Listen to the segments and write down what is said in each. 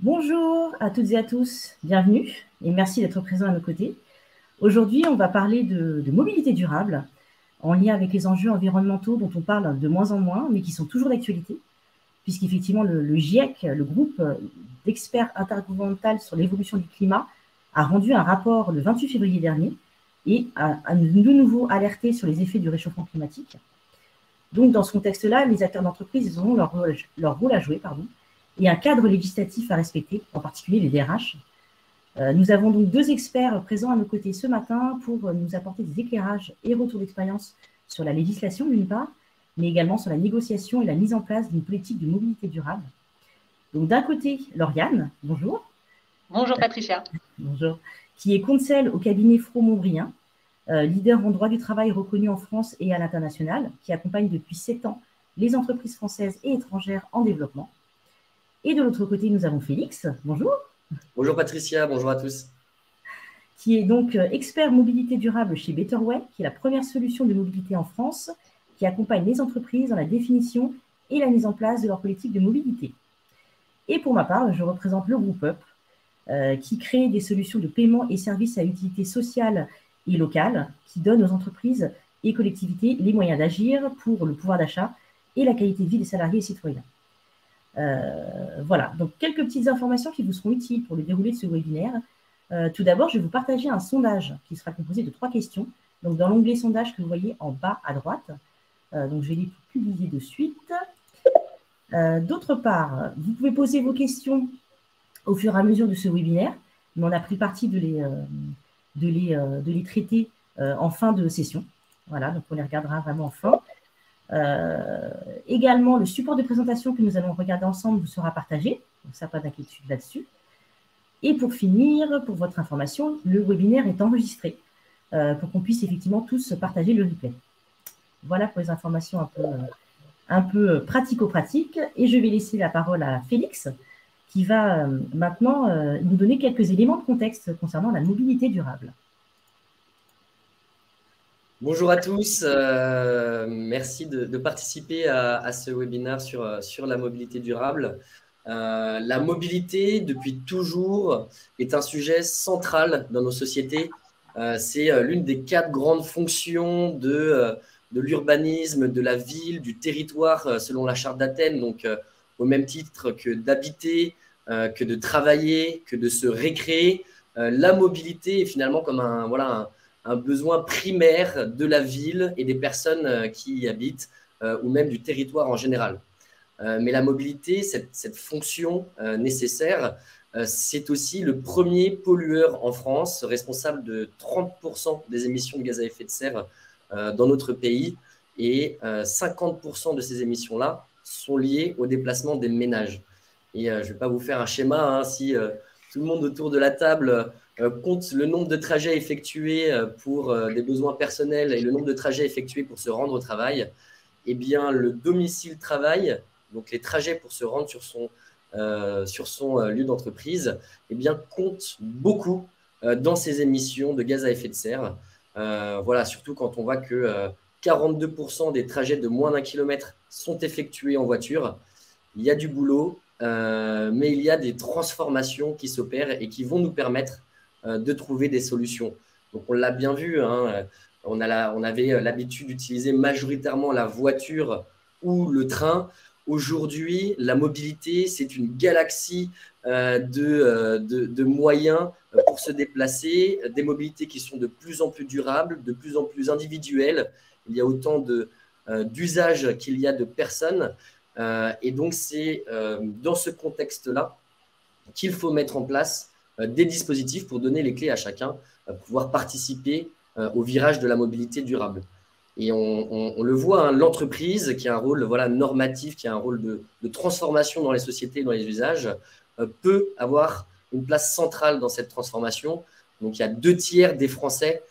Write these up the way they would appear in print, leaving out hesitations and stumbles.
Bonjour à toutes et à tous, bienvenue et merci d'être présents à nos côtés. Aujourd'hui, on va parler de mobilité durable en lien avec les enjeux environnementaux dont on parle de moins en moins, mais qui sont toujours d'actualité, puisqu'effectivement le GIEC, le groupe d'experts intergouvernemental sur l'évolution du climat, a rendu un rapport le 28 février dernier et a de nouveau alerté sur les effets du réchauffement climatique. Donc, dans ce contexte-là, les acteurs d'entreprise ont leur rôle à jouer, et un cadre législatif à respecter, en particulier les DRH. Nous avons donc deux experts présents à nos côtés ce matin pour nous apporter des éclairages et retours d'expérience sur la législation d'une part, mais également sur la négociation et la mise en place d'une politique de mobilité durable. Donc d'un côté, Lauriane, bonjour. Bonjour Patricia. Bonjour. Qui est conseil au cabinet Froment-Montbriand, leader en droit du travail reconnu en France et à l'international, qui accompagne depuis 7 ans les entreprises françaises et étrangères en développement. Et de l'autre côté, nous avons Félix. Bonjour. Bonjour Patricia, bonjour à tous. Qui est donc expert mobilité durable chez Betterway, qui est la première solution de mobilité en France, qui accompagne les entreprises dans la définition et la mise en place de leur politique de mobilité. Et pour ma part, je représente le groupe UP, qui crée des solutions de paiement et services à utilité sociale et locale, qui donnent aux entreprises et collectivités les moyens d'agir pour le pouvoir d'achat et la qualité de vie des salariés et citoyens. Voilà, donc quelques petites informations qui vous seront utiles pour le déroulé de ce webinaire. Tout d'abord, je vais vous partager un sondage qui sera composé de 3 questions. Donc, dans l'onglet sondage que vous voyez en bas à droite, donc je vais les publier de suite. D'autre part, vous pouvez poser vos questions au fur et à mesure de ce webinaire, mais on a pris parti de les traiter en fin de session. Voilà, donc on les regardera vraiment en fin. Également, le support de présentation que nous allons regarder ensemble vous sera partagé, donc ça, pas d'inquiétude là-dessus. Et pour finir, pour votre information, le webinaire est enregistré pour qu'on puisse effectivement tous partager le replay. Voilà pour les informations un peu pratico-pratiques. Et je vais laisser la parole à Félix, qui va maintenant nous donner quelques éléments de contexte concernant la mobilité durable. Bonjour à tous, merci de participer à ce webinaire sur la mobilité durable. La mobilité, depuis toujours, est un sujet central dans nos sociétés. C'est l'une des 4 grandes fonctions de l'urbanisme, de la ville, du territoire, selon la Charte d'Athènes. Donc, au même titre que d'habiter, que de travailler, que de se récréer, la mobilité est finalement comme un besoin primaire de la ville et des personnes qui y habitent, ou même du territoire en général. Mais la mobilité, cette fonction nécessaire, c'est aussi le premier pollueur en France, responsable de 30% des émissions de gaz à effet de serre dans notre pays. Et 50% de ces émissions-là sont liées au déplacement des ménages. Et je ne vais pas vous faire un schéma, hein, si tout le monde autour de la table compte le nombre de trajets effectués pour des besoins personnels et le nombre de trajets effectués pour se rendre au travail, eh bien, le domicile-travail, donc les trajets pour se rendre sur son lieu d'entreprise, eh bien, compte beaucoup dans ces émissions de gaz à effet de serre. Voilà, surtout quand on voit que 42% des trajets de moins d'1 kilomètre sont effectués en voiture. Il y a du boulot, mais il y a des transformations qui s'opèrent et qui vont nous permettre de trouver des solutions. Donc, on l'a bien vu, hein, on avait l'habitude d'utiliser majoritairement la voiture ou le train. Aujourd'hui, la mobilité, c'est une galaxie de moyens pour se déplacer, des mobilités qui sont de plus en plus durables, de plus en plus individuelles. Il y a autant d'usages qu'il y a de personnes. Et donc, c'est dans ce contexte-là qu'il faut mettre en place des dispositifs pour donner les clés à chacun pour pouvoir participer au virage de la mobilité durable. Et on le voit, hein, l'entreprise qui a un rôle normatif, qui a un rôle de transformation dans les sociétés, dans les usages, peut avoir une place centrale dans cette transformation. Donc, il y a 2/3 des Français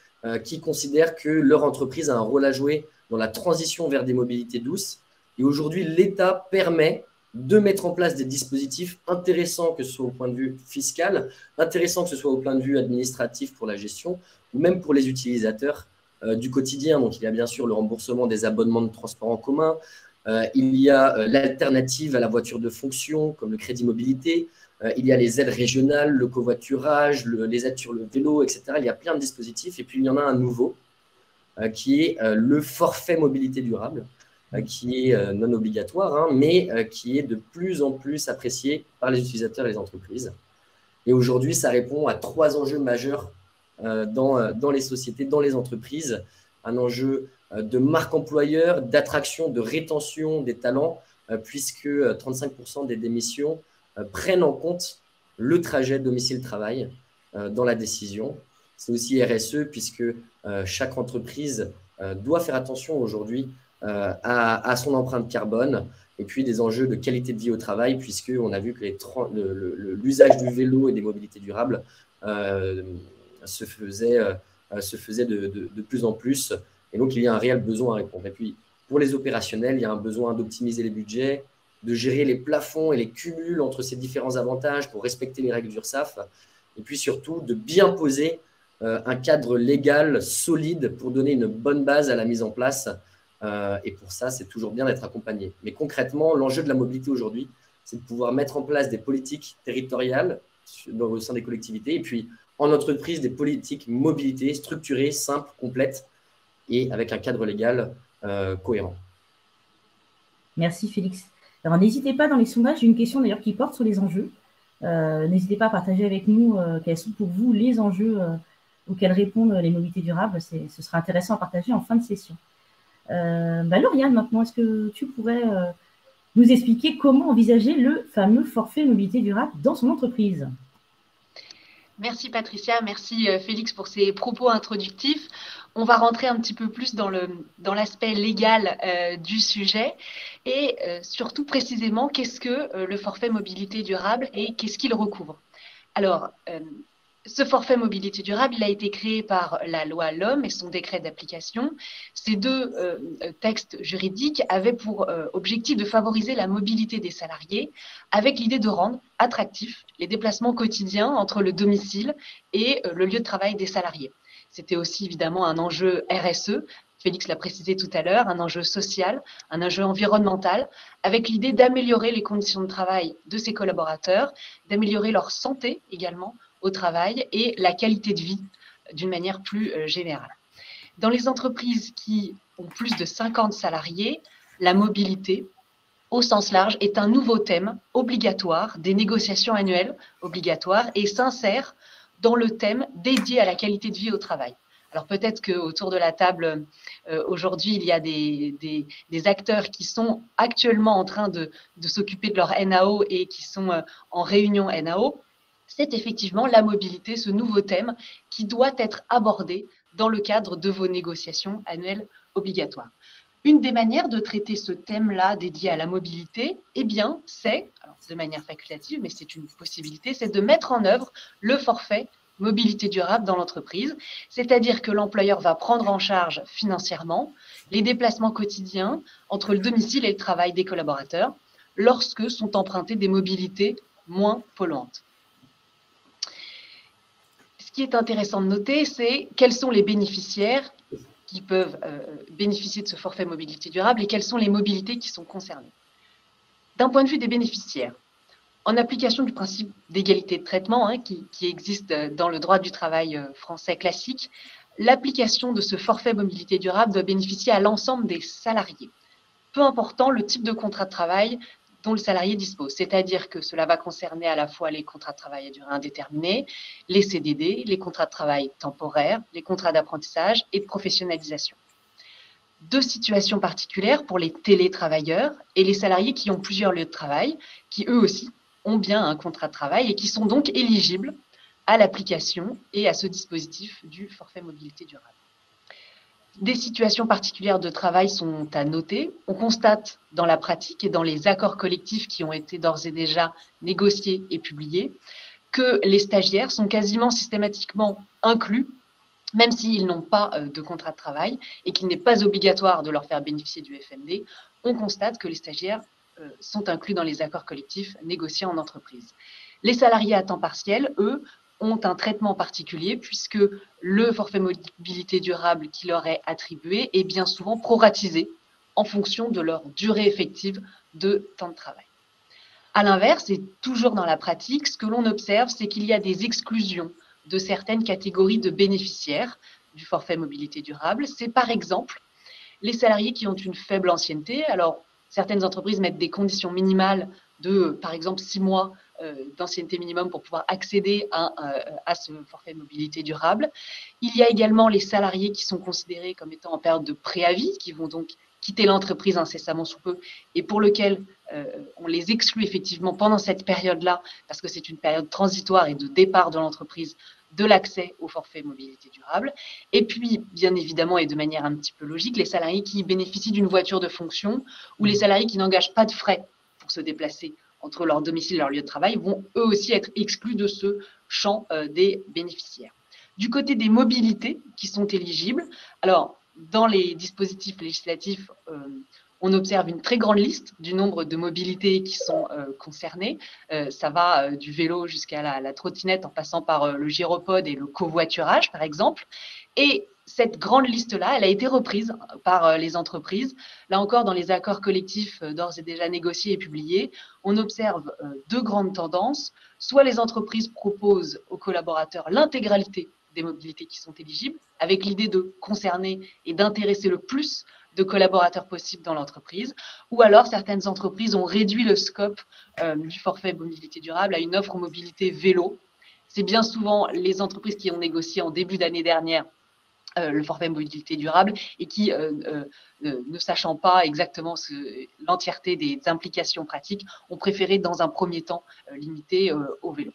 qui considèrent que leur entreprise a un rôle à jouer dans la transition vers des mobilités douces. Et aujourd'hui, l'État permet de mettre en place des dispositifs intéressants, que ce soit au point de vue fiscal, intéressants que ce soit au point de vue administratif pour la gestion, ou même pour les utilisateurs du quotidien. Donc, il y a bien sûr le remboursement des abonnements de transport en commun, Il y a l'alternative à la voiture de fonction, comme le crédit mobilité. Il y a les aides régionales, le covoiturage, les aides sur le vélo, etc. Il y a plein de dispositifs. Et puis, il y en a un nouveau qui est le forfait mobilité durable, qui est non obligatoire, hein, mais qui est de plus en plus apprécié par les utilisateurs et les entreprises. Et aujourd'hui, ça répond à 3 enjeux majeurs dans les sociétés, dans les entreprises. Un enjeu de marque employeur, d'attraction, de rétention des talents, puisque 35% des démissions prennent en compte le trajet domicile-travail dans la décision. C'est aussi RSE, puisque chaque entreprise doit faire attention aujourd'hui à son empreinte carbone, et puis des enjeux de qualité de vie au travail, puisqu'on a vu que l'usage du vélo et des mobilités durables se faisait de plus en plus. Et donc, il y a un réel besoin à répondre. Et puis, pour les opérationnels, il y a un besoin d'optimiser les budgets, de gérer les plafonds et les cumuls entre ces différents avantages pour respecter les règles d'URSSAF. Et puis surtout, de bien poser un cadre légal solide pour donner une bonne base à la mise en place. Et pour ça, c'est toujours bien d'être accompagné. Mais concrètement, l'enjeu de la mobilité aujourd'hui, c'est de pouvoir mettre en place des politiques territoriales au sein des collectivités et puis en entreprise, des politiques mobilité structurées, simples, complètes et avec un cadre légal cohérent. Merci Félix. Alors n'hésitez pas dans les sondages, j'ai une question d'ailleurs qui porte sur les enjeux. N'hésitez pas à partager avec nous quels sont pour vous les enjeux auxquels répondent les mobilités durables. Ce sera intéressant à partager en fin de session. Lauriane, maintenant, est-ce que tu pourrais nous expliquer comment envisager le fameux forfait mobilité durable dans son entreprise? Merci Patricia, merci Félix pour ces propos introductifs. On va rentrer un petit peu plus dans l'aspect légal du sujet et surtout précisément qu'est-ce que le forfait mobilité durable et qu'est-ce qu'il recouvre. Alors, ce forfait mobilité durable, il a été créé par la loi LOM et son décret d'application. Ces deux textes juridiques avaient pour objectif de favoriser la mobilité des salariés avec l'idée de rendre attractifs les déplacements quotidiens entre le domicile et le lieu de travail des salariés. C'était aussi évidemment un enjeu RSE, Félix l'a précisé tout à l'heure, un enjeu social, un enjeu environnemental, avec l'idée d'améliorer les conditions de travail de ses collaborateurs, d'améliorer leur santé également au travail et la qualité de vie d'une manière plus générale. Dans les entreprises qui ont plus de 50 salariés, la mobilité, au sens large, est un nouveau thème obligatoire des négociations annuelles obligatoires et s'insère dans le thème dédié à la qualité de vie au travail. Alors peut-être qu'autour de la table, aujourd'hui, il y a des acteurs qui sont actuellement en train de s'occuper de leur NAO et qui sont en réunion NAO. C'est effectivement la mobilité, ce nouveau thème qui doit être abordé dans le cadre de vos négociations annuelles obligatoires. Une des manières de traiter ce thème-là dédié à la mobilité, eh bien, c'est, de manière facultative, mais c'est une possibilité, c'est de mettre en œuvre le forfait mobilité durable dans l'entreprise, c'est-à-dire que l'employeur va prendre en charge financièrement les déplacements quotidiens entre le domicile et le travail des collaborateurs lorsque sont empruntées des mobilités moins polluantes. Ce qui est intéressant de noter, c'est quels sont les bénéficiaires qui peuvent bénéficier de ce forfait mobilité durable et quelles sont les mobilités qui sont concernées. D'un point de vue des bénéficiaires, en application du principe d'égalité de traitement qui existe dans le droit du travail français classique, l'application de ce forfait mobilité durable doit bénéficier à l'ensemble des salariés, peu important le type de contrat de travail dont le salarié dispose. C'est-à-dire que cela va concerner à la fois les contrats de travail à durée indéterminée, les CDD, les contrats de travail temporaires, les contrats d'apprentissage et de professionnalisation. Deux situations particulières pour les télétravailleurs et les salariés qui ont plusieurs lieux de travail, qui eux aussi ont bien un contrat de travail et qui sont donc éligibles à l'application et à ce dispositif du forfait mobilité durable. Des situations particulières de travail sont à noter. On constate dans la pratique et dans les accords collectifs qui ont été d'ores et déjà négociés et publiés que les stagiaires sont quasiment systématiquement inclus, même s'ils n'ont pas de contrat de travail et qu'il n'est pas obligatoire de leur faire bénéficier du FMD. On constate que les stagiaires sont inclus dans les accords collectifs négociés en entreprise. Les salariés à temps partiel, eux, ont un traitement particulier puisque le forfait mobilité durable qui leur est attribué est bien souvent proratisé en fonction de leur durée effective de temps de travail. À l'inverse, et toujours dans la pratique, ce que l'on observe, c'est qu'il y a des exclusions de certaines catégories de bénéficiaires du forfait mobilité durable. C'est par exemple les salariés qui ont une faible ancienneté. Alors, certaines entreprises mettent des conditions minimales de, par exemple, 6 mois d'ancienneté minimum pour pouvoir accéder à ce forfait mobilité durable. Il y a également les salariés qui sont considérés comme étant en période de préavis, qui vont donc quitter l'entreprise incessamment sous peu et pour lequel on les exclut effectivement pendant cette période-là parce que c'est une période transitoire et de départ de l'entreprise de l'accès au forfait mobilité durable. Et puis, bien évidemment, et de manière un petit peu logique, les salariés qui bénéficient d'une voiture de fonction ou les salariés qui n'engagent pas de frais pour se déplacer entre leur domicile et leur lieu de travail vont eux aussi être exclus de ce champ des bénéficiaires. Du côté des mobilités qui sont éligibles, alors, dans les dispositifs législatifs, on observe une très grande liste du nombre de mobilités qui sont concernées. Ça va du vélo jusqu'à la trottinette en passant par le gyropode et le covoiturage, par exemple. Et cette grande liste-là, elle a été reprise par les entreprises. Là encore, dans les accords collectifs d'ores et déjà négociés et publiés, on observe deux grandes tendances. Soit les entreprises proposent aux collaborateurs l'intégralité des mobilités qui sont éligibles, avec l'idée de concerner et d'intéresser le plus de collaborateurs possibles dans l'entreprise, ou alors certaines entreprises ont réduit le scope du forfait mobilité durable à une offre mobilité vélo. C'est bien souvent les entreprises qui ont négocié en début d'année dernière le forfait mobilité durable et qui, ne sachant pas exactement l'entièreté des implications pratiques, ont préféré dans un premier temps limiter au vélo.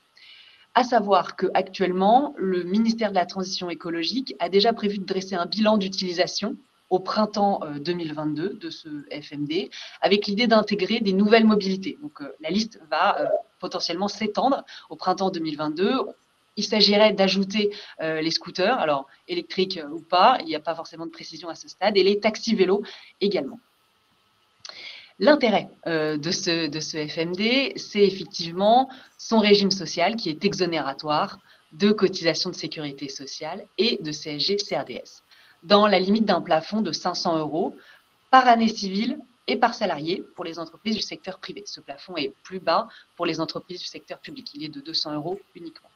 À savoir qu'actuellement, le ministère de la Transition écologique a déjà prévu de dresser un bilan d'utilisation au printemps 2022 de ce FMD, avec l'idée d'intégrer des nouvelles mobilités. Donc la liste va potentiellement s'étendre au printemps 2022. Il s'agirait d'ajouter les scooters, alors électriques ou pas, il n'y a pas forcément de précision à ce stade, et les taxis vélos également. L'intérêt de ce FMD, c'est effectivement son régime social qui est exonératoire de cotisations de sécurité sociale et de CSG-CRDS, dans la limite d'un plafond de 500 € par année civile et par salarié pour les entreprises du secteur privé. Ce plafond est plus bas pour les entreprises du secteur public, il est de 200 € uniquement.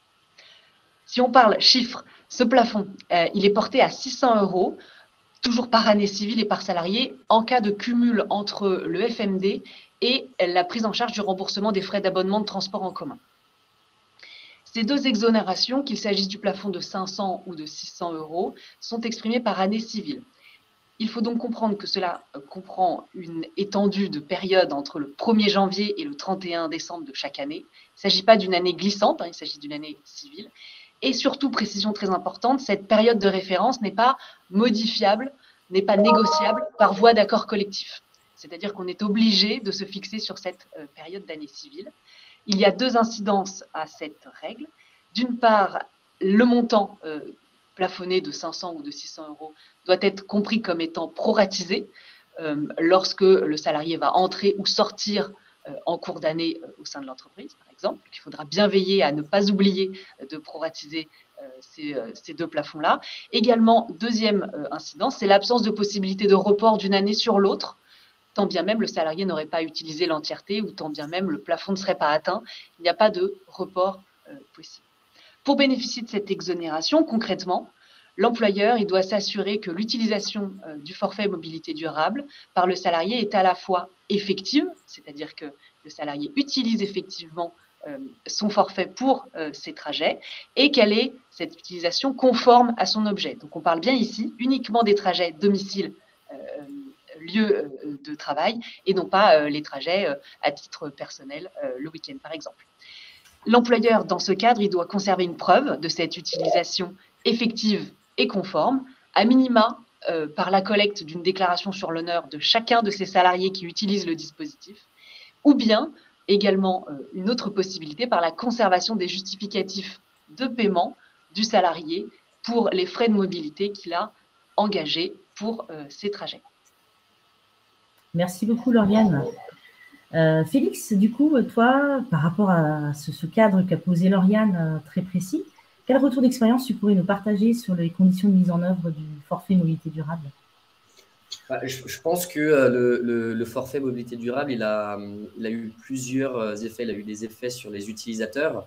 Si on parle chiffres, ce plafond, il est porté à 600 € toujours par année civile et par salarié, en cas de cumul entre le FMD et la prise en charge du remboursement des frais d'abonnement de transport en commun. Ces deux exonérations, qu'il s'agisse du plafond de 500 ou de 600 €, sont exprimées par année civile. Il faut donc comprendre que cela comprend une étendue de période entre le 1er janvier et le 31 décembre de chaque année. Il ne s'agit pas d'une année glissante, il s'agit d'une année civile. Et surtout, précision très importante, cette période de référence n'est pas modifiable, n'est pas négociable par voie d'accord collectif. C'est-à-dire qu'on est obligé de se fixer sur cette période d'année civile. Il y a deux incidences à cette règle. D'une part, le montant plafonné de 500 ou de 600 € doit être compris comme étant proratisé lorsque le salarié va entrer ou sortir en cours d'année au sein de l'entreprise, par exemple. Il faudra bien veiller à ne pas oublier de proratiser ces deux plafonds-là. Également, deuxième incidence, c'est l'absence de possibilité de report d'une année sur l'autre, tant bien même le salarié n'aurait pas utilisé l'entièreté ou tant bien même le plafond ne serait pas atteint. Il n'y a pas de report possible. Pour bénéficier de cette exonération, concrètement, l'employeur il doit s'assurer que l'utilisation du forfait mobilité durable par le salarié est à la fois effective, c'est-à-dire que le salarié utilise effectivement son forfait pour ses trajets et quelle est cette utilisation conforme à son objet. Donc on parle bien ici uniquement des trajets domicile lieu de travail et non pas les trajets à titre personnel le week-end par exemple. L'employeur, dans ce cadre, il doit conserver une preuve de cette utilisation effective et conforme, à minima par la collecte d'une déclaration sur l'honneur de chacun de ses salariés qui utilisent le dispositif, ou bien également une autre possibilité par la conservation des justificatifs de paiement du salarié pour les frais de mobilité qu'il a engagés pour ses trajets. Merci beaucoup, Lauriane. Félix, du coup, toi, par rapport à ce cadre qu'a posé Lauriane très précis, quel retour d'expérience tu pourrais nous partager sur les conditions de mise en œuvre du forfait mobilité durable? Je pense que le forfait mobilité durable, il a eu plusieurs effets. Il a eu des effets sur les utilisateurs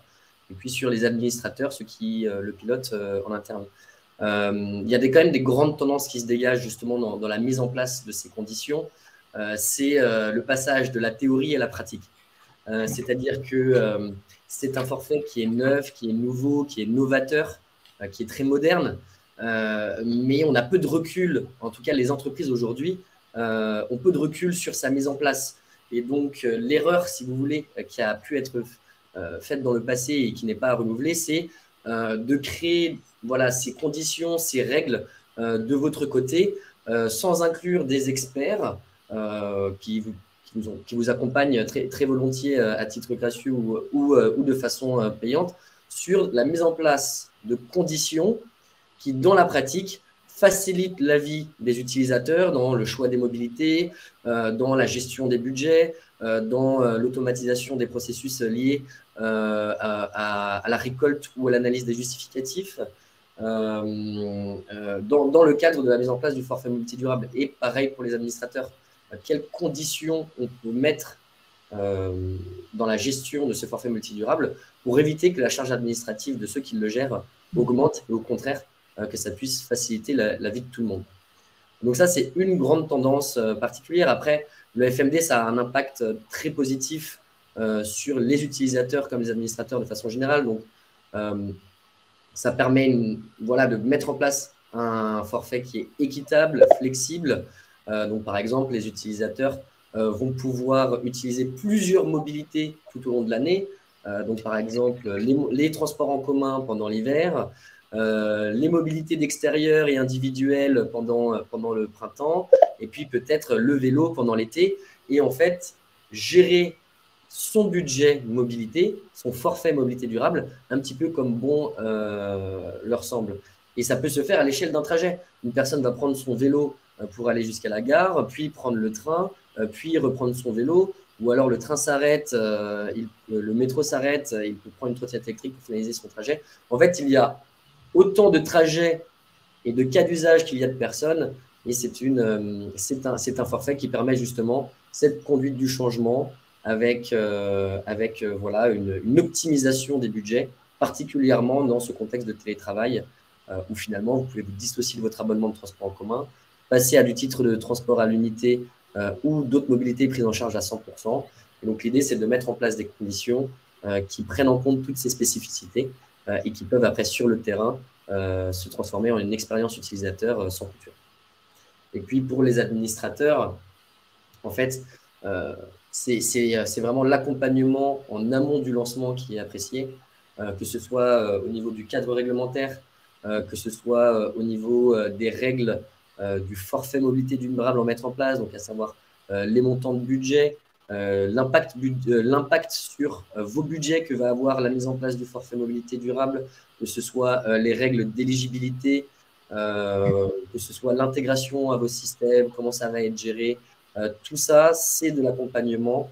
et puis sur les administrateurs, ceux qui le pilotent en interne. Il y a quand même des grandes tendances qui se dégagent justement dans la mise en place de ces conditions. C'est le passage de la théorie à la pratique. C'est-à-dire que c'est un forfait qui est neuf, qui est nouveau, qui est novateur, qui est très moderne. Mais on a peu de recul, en tout cas les entreprises aujourd'hui ont peu de recul sur sa mise en place. Et donc l'erreur, si vous voulez, qui a pu être faite dans le passé et qui n'est pas renouvelée, c'est de créer voilà, ces conditions, ces règles de votre côté, sans inclure des experts qui vous accompagnent très, très volontiers à titre gratuit ou de façon payante sur la mise en place de conditions qui, dans la pratique, facilite la vie des utilisateurs dans le choix des mobilités, dans la gestion des budgets, dans l'automatisation des processus liés à la récolte ou à l'analyse des justificatifs, dans le cadre de la mise en place du forfait mobilité durable. Et pareil pour les administrateurs, quelles conditions on peut mettre dans la gestion de ce forfait mobilité durable pour éviter que la charge administrative de ceux qui le gèrent augmente et au contraire, que ça puisse faciliter la vie de tout le monde. Donc ça, c'est une grande tendance particulière. Après, le FMD, ça a un impact très positif sur les utilisateurs comme les administrateurs de façon générale. Donc, ça permet voilà, de mettre en place un forfait qui est équitable, flexible. Donc, par exemple, les utilisateurs vont pouvoir utiliser plusieurs mobilités tout au long de l'année. Donc, par exemple, les transports en commun pendant l'hiver, les mobilités d'extérieur et individuelles pendant le printemps, et puis peut-être le vélo pendant l'été. Et en fait, gérer son budget mobilité, son forfait mobilité durable, un petit peu comme bon leur semble. Et ça peut se faire à l'échelle d'un trajet. Une personne va prendre son vélo pour aller jusqu'à la gare, puis prendre le train, puis reprendre son vélo, ou alors le train s'arrête, le métro s'arrête, il peut prendre une trottinette électrique pour finaliser son trajet. En fait, il y a autant de trajets et de cas d'usage qu'il y a de personnes, et c'est un forfait qui permet justement cette conduite du changement avec voilà, une optimisation des budgets, particulièrement dans ce contexte de télétravail, où finalement, vous pouvez vous dissocier de votre abonnement de transport en commun, passer à du titre de transport à l'unité ou d'autres mobilités prises en charge à 100%. Et donc, l'idée, c'est de mettre en place des conditions qui prennent en compte toutes ces spécificités et qui peuvent après, sur le terrain, se transformer en une expérience utilisateur sans couture. Et puis, pour les administrateurs, en fait, c'est vraiment l'accompagnement en amont du lancement qui est apprécié, que ce soit au niveau du cadre réglementaire, que ce soit au niveau des règles du forfait mobilité durable à mettre en place, donc à savoir les montants de budget, l'impact sur vos budgets que va avoir la mise en place du forfait mobilité durable, que ce soit les règles d'éligibilité, que ce soit l'intégration à vos systèmes, comment ça va être géré. Tout ça, c'est de l'accompagnement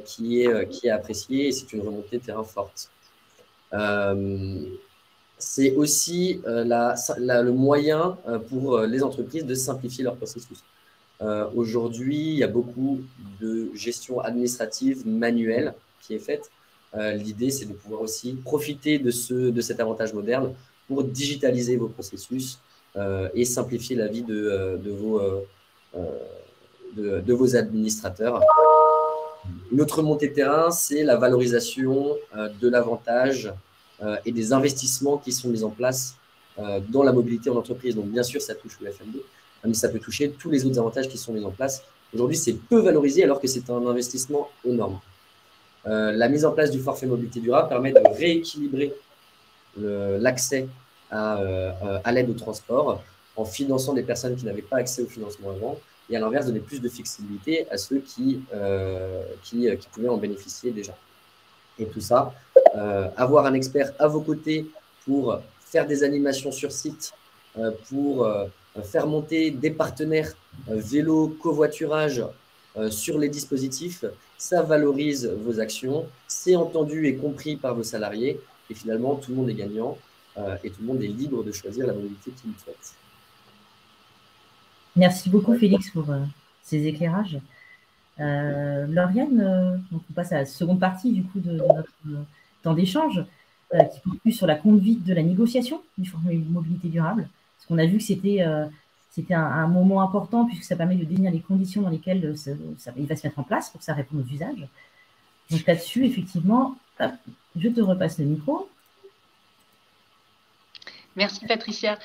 qui est apprécié et c'est une remontée de terrain forte. C'est aussi le moyen pour les entreprises de simplifier leur processus. Aujourd'hui, il y a beaucoup de gestion administrative manuelle qui est faite. L'idée, c'est de pouvoir aussi profiter de cet avantage moderne pour digitaliser vos processus et simplifier la vie de vos administrateurs. Une autre montée de terrain, c'est la valorisation de l'avantage et des investissements qui sont mis en place dans la mobilité en entreprise. Donc, bien sûr, ça touche le FMD, mais ça peut toucher tous les autres avantages qui sont mis en place. Aujourd'hui, c'est peu valorisé alors que c'est un investissement énorme. La mise en place du forfait mobilité durable permet de rééquilibrer l'accès à l'aide au transport en finançant des personnes qui n'avaient pas accès au financement avant et à l'inverse, donner plus de flexibilité à ceux qui pouvaient en bénéficier déjà. Et tout ça, avoir un expert à vos côtés pour faire des animations sur site, pour faire monter des partenaires vélo, covoiturage sur les dispositifs, ça valorise vos actions, c'est entendu et compris par vos salariés, et finalement, tout le monde est gagnant et tout le monde est libre de choisir la mobilité qu'il souhaite. Merci beaucoup, Félix, pour ces éclairages. Lauriane, donc on passe à la seconde partie du coup de notre temps d'échange, qui porte plus sur la conduite de la négociation du forfait mobilité durable. Parce qu'on a vu que c'était un moment important, puisque ça permet de définir les conditions dans lesquelles il va se mettre en place pour que ça réponde aux usages. Donc là-dessus, effectivement, hop, je te repasse le micro. Merci Patricia.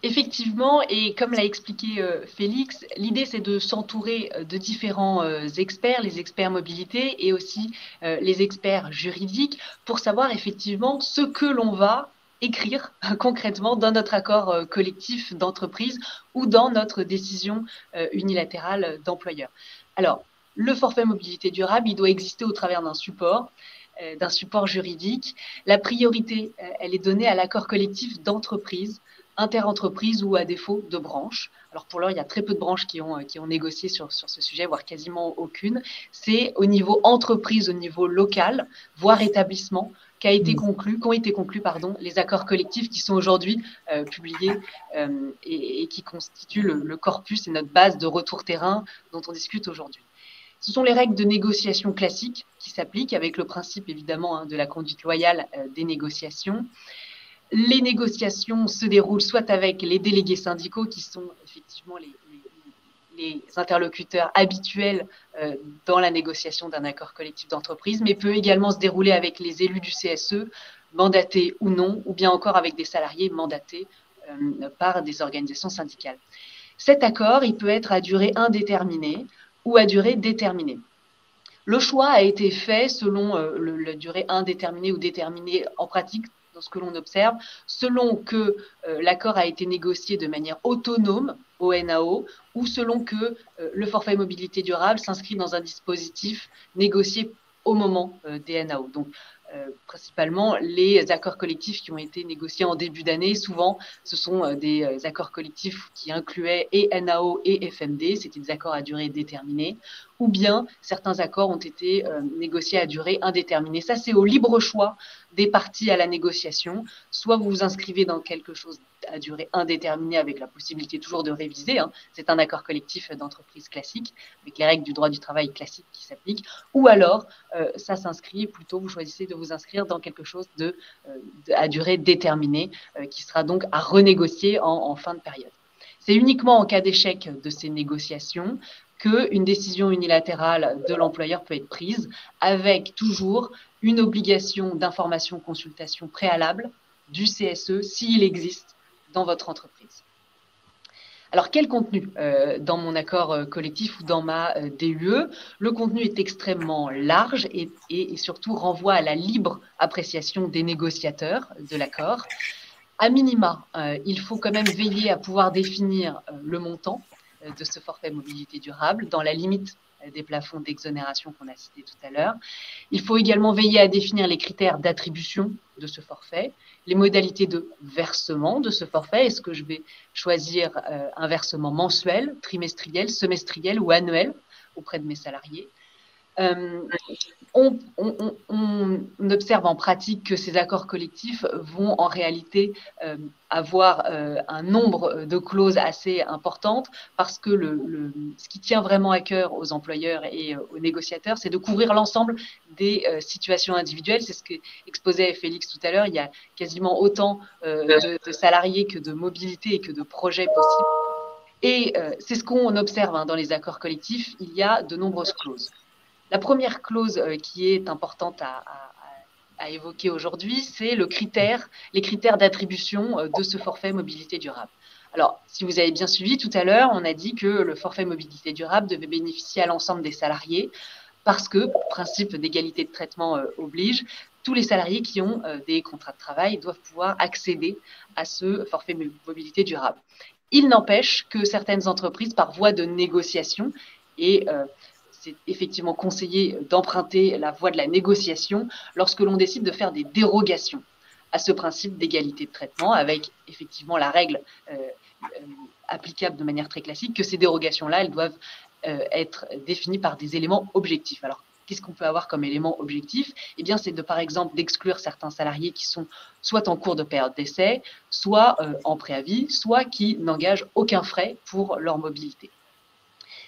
Effectivement, et comme l'a expliqué Félix, l'idée c'est de s'entourer de différents experts, les experts mobilité et aussi les experts juridiques pour savoir effectivement ce que l'on va écrire concrètement dans notre accord collectif d'entreprise ou dans notre décision unilatérale d'employeur. Alors, le forfait mobilité durable, il doit exister au travers d'un support juridique. La priorité, elle est donnée à l'accord collectif d'entreprise, interentreprise ou à défaut de branche. Alors pour l'heure, il y a très peu de branches qui ont négocié sur ce sujet, voire quasiment aucune. C'est au niveau entreprise, au niveau local, voire établissement, qu'ont été conclus les accords collectifs qui sont aujourd'hui publiés et qui constituent le corpus et notre base de retour terrain dont on discute aujourd'hui. Ce sont les règles de négociation classiques qui s'appliquent avec le principe évidemment de la conduite loyale des négociations. Les négociations se déroulent soit avec les délégués syndicaux qui sont effectivement les interlocuteurs habituels dans la négociation d'un accord collectif d'entreprise, mais peut également se dérouler avec les élus du CSE, mandatés ou non, ou bien encore avec des salariés mandatés par des organisations syndicales. Cet accord, il peut être à durée indéterminée ou à durée déterminée. Le choix a été fait selon la durée indéterminée ou déterminée en pratique, dans ce que l'on observe, selon que l'accord a été négocié de manière autonome au NAO ou selon que le forfait mobilité durable s'inscrit dans un dispositif négocié au moment des NAO. Donc, principalement les accords collectifs qui ont été négociés en début d'année. Souvent, ce sont des accords collectifs qui incluaient et NAO et FMD, c'était des accords à durée déterminée, ou bien certains accords ont été négociés à durée indéterminée. Ça, c'est au libre choix des parties à la négociation. Soit vous vous inscrivez dans quelque chose à durée indéterminée avec la possibilité toujours de réviser. C'est un accord collectif d'entreprise classique, avec les règles du droit du travail classique qui s'appliquent. Ou alors, ça s'inscrit plutôt, vous choisissez de vous inscrire dans quelque chose à durée déterminée, qui sera donc à renégocier en fin de période. C'est uniquement en cas d'échec de ces négociations qu'une décision unilatérale de l'employeur peut être prise, avec toujours une obligation d'information-consultation préalable du CSE, s'il existe dans votre entreprise. Alors, quel contenu dans mon accord collectif ou dans ma DUE? Le contenu est extrêmement large et surtout renvoie à la libre appréciation des négociateurs de l'accord. À minima, il faut quand même veiller à pouvoir définir le montant de ce forfait mobilité durable dans la limite des plafonds d'exonération qu'on a cités tout à l'heure. Il faut également veiller à définir les critères d'attribution de ce forfait, les modalités de versement de ce forfait. Est-ce que je vais choisir un versement mensuel, trimestriel, semestriel ou annuel auprès de mes salariés? On observe en pratique que ces accords collectifs vont en réalité avoir un nombre de clauses assez importantes parce que ce qui tient vraiment à cœur aux employeurs et aux négociateurs, c'est de couvrir l'ensemble des situations individuelles. C'est ce qu'exposait Félix tout à l'heure. Il y a quasiment autant de salariés que de mobilité et que de projets possibles. Et c'est ce qu'on observe dans les accords collectifs. Il y a de nombreuses clauses. La première clause qui est importante à évoquer aujourd'hui, c'est les critères d'attribution de ce forfait mobilité durable. Alors, si vous avez bien suivi tout à l'heure, on a dit que le forfait mobilité durable devait bénéficier à l'ensemble des salariés parce que, principe d'égalité de traitement oblige, tous les salariés qui ont des contrats de travail doivent pouvoir accéder à ce forfait mobilité durable. Il n'empêche que certaines entreprises, par voie de négociation, et c'est effectivement conseillé d'emprunter la voie de la négociation lorsque l'on décide de faire des dérogations à ce principe d'égalité de traitement, avec effectivement la règle applicable de manière très classique, que ces dérogations-là, elles doivent être définies par des éléments objectifs. Alors, qu'est-ce qu'on peut avoir comme élément objectif? Eh bien, c'est par exemple d'exclure certains salariés qui sont soit en cours de période d'essai, soit en préavis, soit qui n'engagent aucun frais pour leur mobilité.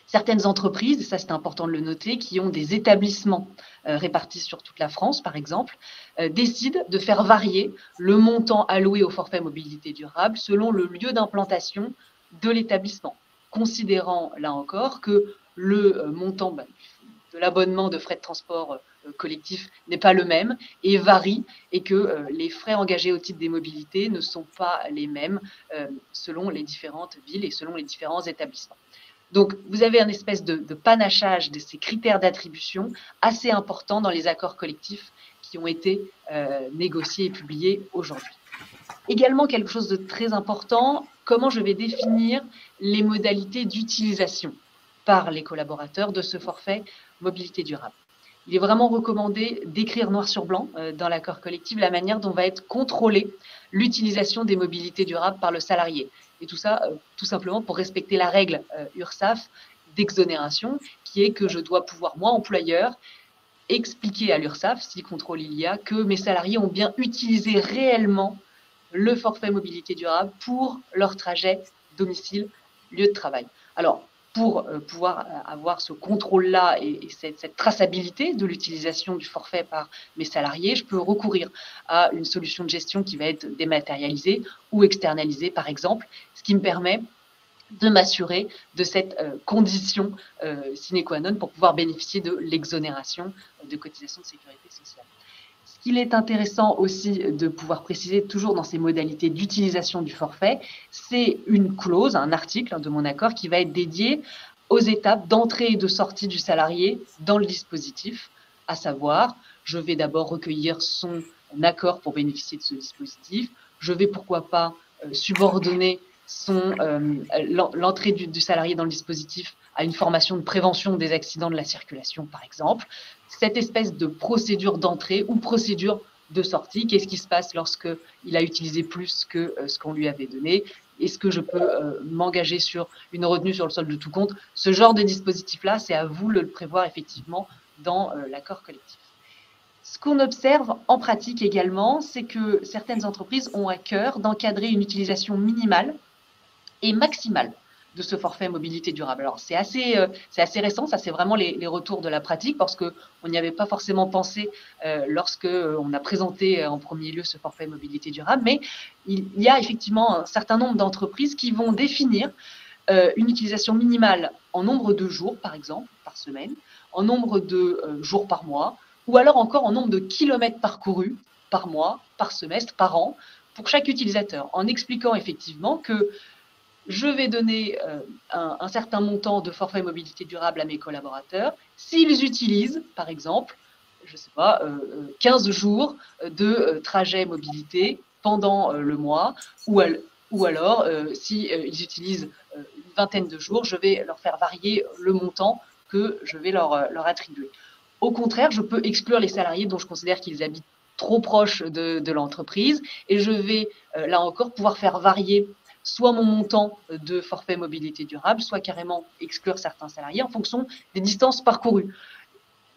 Certaines entreprises, et ça c'est important de le noter, qui ont des établissements répartis sur toute la France, par exemple, décident de faire varier le montant alloué au forfait mobilité durable selon le lieu d'implantation de l'établissement, considérant là encore que le montant de l'abonnement de frais de transport collectif n'est pas le même et varie, et que les frais engagés au titre des mobilités ne sont pas les mêmes selon les différentes villes et selon les différents établissements. Donc, vous avez un espèce de panachage de ces critères d'attribution assez important dans les accords collectifs qui ont été négociés et publiés aujourd'hui. Également, quelque chose de très important, comment je vais définir les modalités d'utilisation par les collaborateurs de ce forfait mobilité durable. Il est vraiment recommandé d'écrire noir sur blanc dans l'accord collectif la manière dont va être contrôlée l'utilisation des mobilités durables par le salarié. Et tout ça, tout simplement pour respecter la règle URSSAF d'exonération, qui est que je dois pouvoir, moi, employeur, expliquer à l'URSSAF, si contrôle il y a, que mes salariés ont bien utilisé réellement le forfait mobilité durable pour leur trajet domicile-lieu de travail. Alors, pour pouvoir avoir ce contrôle-là et cette traçabilité de l'utilisation du forfait par mes salariés, je peux recourir à une solution de gestion qui va être dématérialisée ou externalisée, par exemple, ce qui me permet de m'assurer de cette condition sine qua non pour pouvoir bénéficier de l'exonération de cotisation de sécurité sociale. Ce qu'il est intéressant aussi de pouvoir préciser, toujours dans ces modalités d'utilisation du forfait, c'est une clause, un article de mon accord qui va être dédié aux étapes d'entrée et de sortie du salarié dans le dispositif, à savoir, je vais d'abord recueillir son accord pour bénéficier de ce dispositif, je vais pourquoi pas subordonner l'entrée du salarié dans le dispositif à une formation de prévention des accidents de la circulation, par exemple. Cette espèce de procédure d'entrée ou procédure de sortie, qu'est-ce qui se passe lorsqu'il a utilisé plus que ce qu'on lui avait donné? Est-ce que je peux m'engager sur une retenue sur le solde de tout compte? Ce genre de dispositif-là, c'est à vous de le prévoir effectivement dans l'accord collectif. Ce qu'on observe en pratique également, c'est que certaines entreprises ont à cœur d'encadrer une utilisation minimale et maximale de ce forfait mobilité durable. Alors, c'est assez récent, ça c'est vraiment les retours de la pratique, parce qu'on n'y avait pas forcément pensé lorsqu'on a présenté en premier lieu ce forfait mobilité durable, mais il y a effectivement un certain nombre d'entreprises qui vont définir une utilisation minimale en nombre de jours, par exemple, par semaine, en nombre de jours par mois, ou alors encore en nombre de kilomètres parcourus par mois, par semestre, par an, pour chaque utilisateur, en expliquant effectivement que je vais donner un certain montant de forfait mobilité durable à mes collaborateurs s'ils utilisent, par exemple, je ne sais pas, 15 jours de trajet mobilité pendant le mois, ou alors, s'ils utilisent une vingtaine de jours, je vais leur faire varier le montant que je vais leur attribuer. Au contraire, je peux exclure les salariés dont je considère qu'ils habitent trop proches de l'entreprise, et je vais, là encore, pouvoir faire varier soit mon montant de forfait mobilité durable, soit carrément exclure certains salariés en fonction des distances parcourues.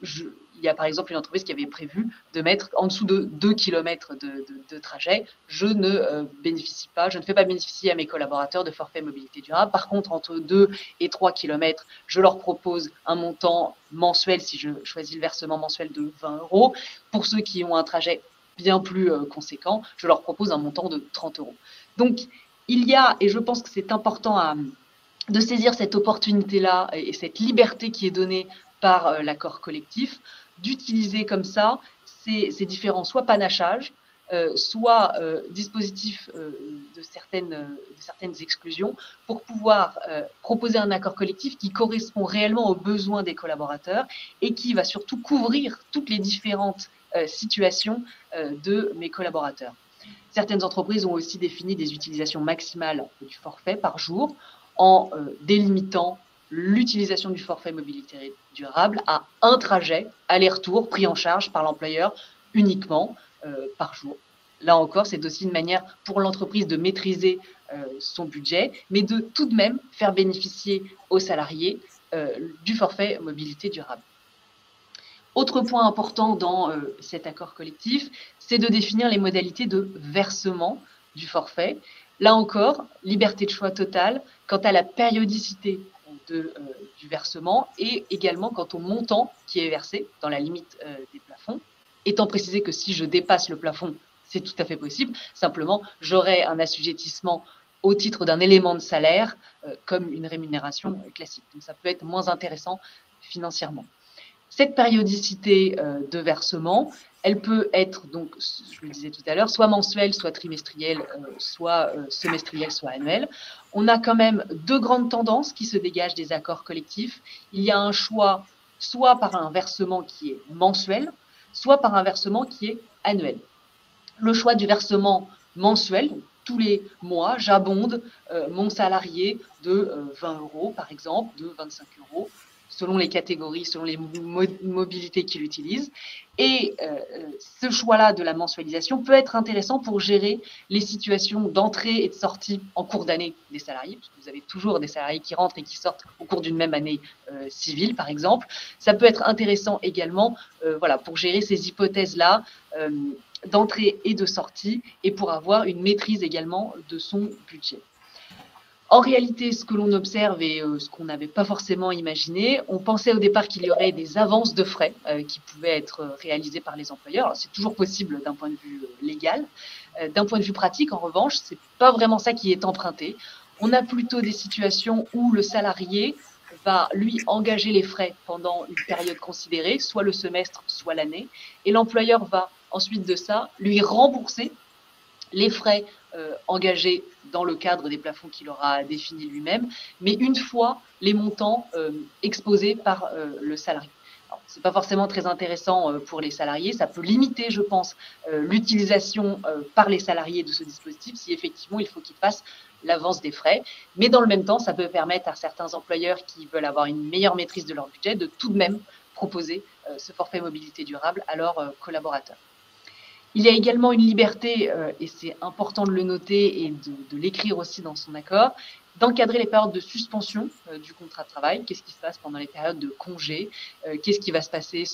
Il y a par exemple une entreprise qui avait prévu de mettre en dessous de 2 km de trajet. Je ne fais pas bénéficier à mes collaborateurs de forfait mobilité durable. Par contre, entre 2 et 3 km, je leur propose un montant mensuel, si je choisis le versement mensuel, de 20 €. Pour ceux qui ont un trajet bien plus conséquent, je leur propose un montant de 30 €. Donc, il y a, et je pense que c'est important de saisir cette opportunité-là et cette liberté qui est donnée par l'accord collectif, d'utiliser comme ça ces différents, soit panachages, soit dispositifs de certaines exclusions, pour pouvoir proposer un accord collectif qui correspond réellement aux besoins des collaborateurs et qui va surtout couvrir toutes les différentes situations de mes collaborateurs. Certaines entreprises ont aussi défini des utilisations maximales du forfait par jour en délimitant l'utilisation du forfait mobilité durable à un trajet aller-retour pris en charge par l'employeur uniquement par jour. Là encore, c'est aussi une manière pour l'entreprise de maîtriser son budget, mais de tout de même faire bénéficier aux salariés du forfait mobilité durable. Autre point important dans cet accord collectif, c'est de définir les modalités de versement du forfait. Là encore, liberté de choix totale quant à la périodicité du versement et également quant au montant qui est versé dans la limite des plafonds, étant précisé que si je dépasse le plafond, c'est tout à fait possible. Simplement, j'aurai un assujettissement au titre d'un élément de salaire comme une rémunération classique. Donc, ça peut être moins intéressant financièrement. Cette périodicité de versement, elle peut être, donc, je le disais tout à l'heure, soit mensuelle, soit trimestrielle, soit semestrielle, soit annuelle. On a quand même deux grandes tendances qui se dégagent des accords collectifs. Il y a un choix soit par un versement qui est mensuel, soit par un versement qui est annuel. Le choix du versement mensuel, donc tous les mois, j'abonde mon salarié de 20 € par exemple, de 25 €, selon les catégories, selon les mobilités qu'il utilise. Et ce choix-là de la mensualisation peut être intéressant pour gérer les situations d'entrée et de sortie en cours d'année des salariés, parce que vous avez toujours des salariés qui rentrent et qui sortent au cours d'une même année civile, par exemple. Ça peut être intéressant également voilà, pour gérer ces hypothèses-là d'entrée et de sortie et pour avoir une maîtrise également de son budget. En réalité, ce que l'on observe et ce qu'on n'avait pas forcément imaginé, on pensait au départ qu'il y aurait des avances de frais qui pouvaient être réalisées par les employeurs. C'est toujours possible d'un point de vue légal. D'un point de vue pratique, en revanche, ce n'est pas vraiment ça qui est emprunté. On a plutôt des situations où le salarié va, lui, engager les frais pendant une période considérée, soit le semestre, soit l'année, et l'employeur va, ensuite de ça, lui rembourser les frais engagés dans le cadre des plafonds qu'il aura définis lui-même, mais une fois les montants exposés par le salarié. Ce n'est pas forcément très intéressant pour les salariés, ça peut limiter, je pense, l'utilisation par les salariés de ce dispositif si effectivement il faut qu'ils fassent l'avance des frais, mais dans le même temps, ça peut permettre à certains employeurs qui veulent avoir une meilleure maîtrise de leur budget de tout de même proposer ce forfait mobilité durable à leurs collaborateurs. Il y a également une liberté, et c'est important de le noter et de l'écrire aussi dans son accord, d'encadrer les périodes de suspension du contrat de travail. Qu'est-ce qui se passe pendant les périodes de congé? Qu'est-ce qui va se passer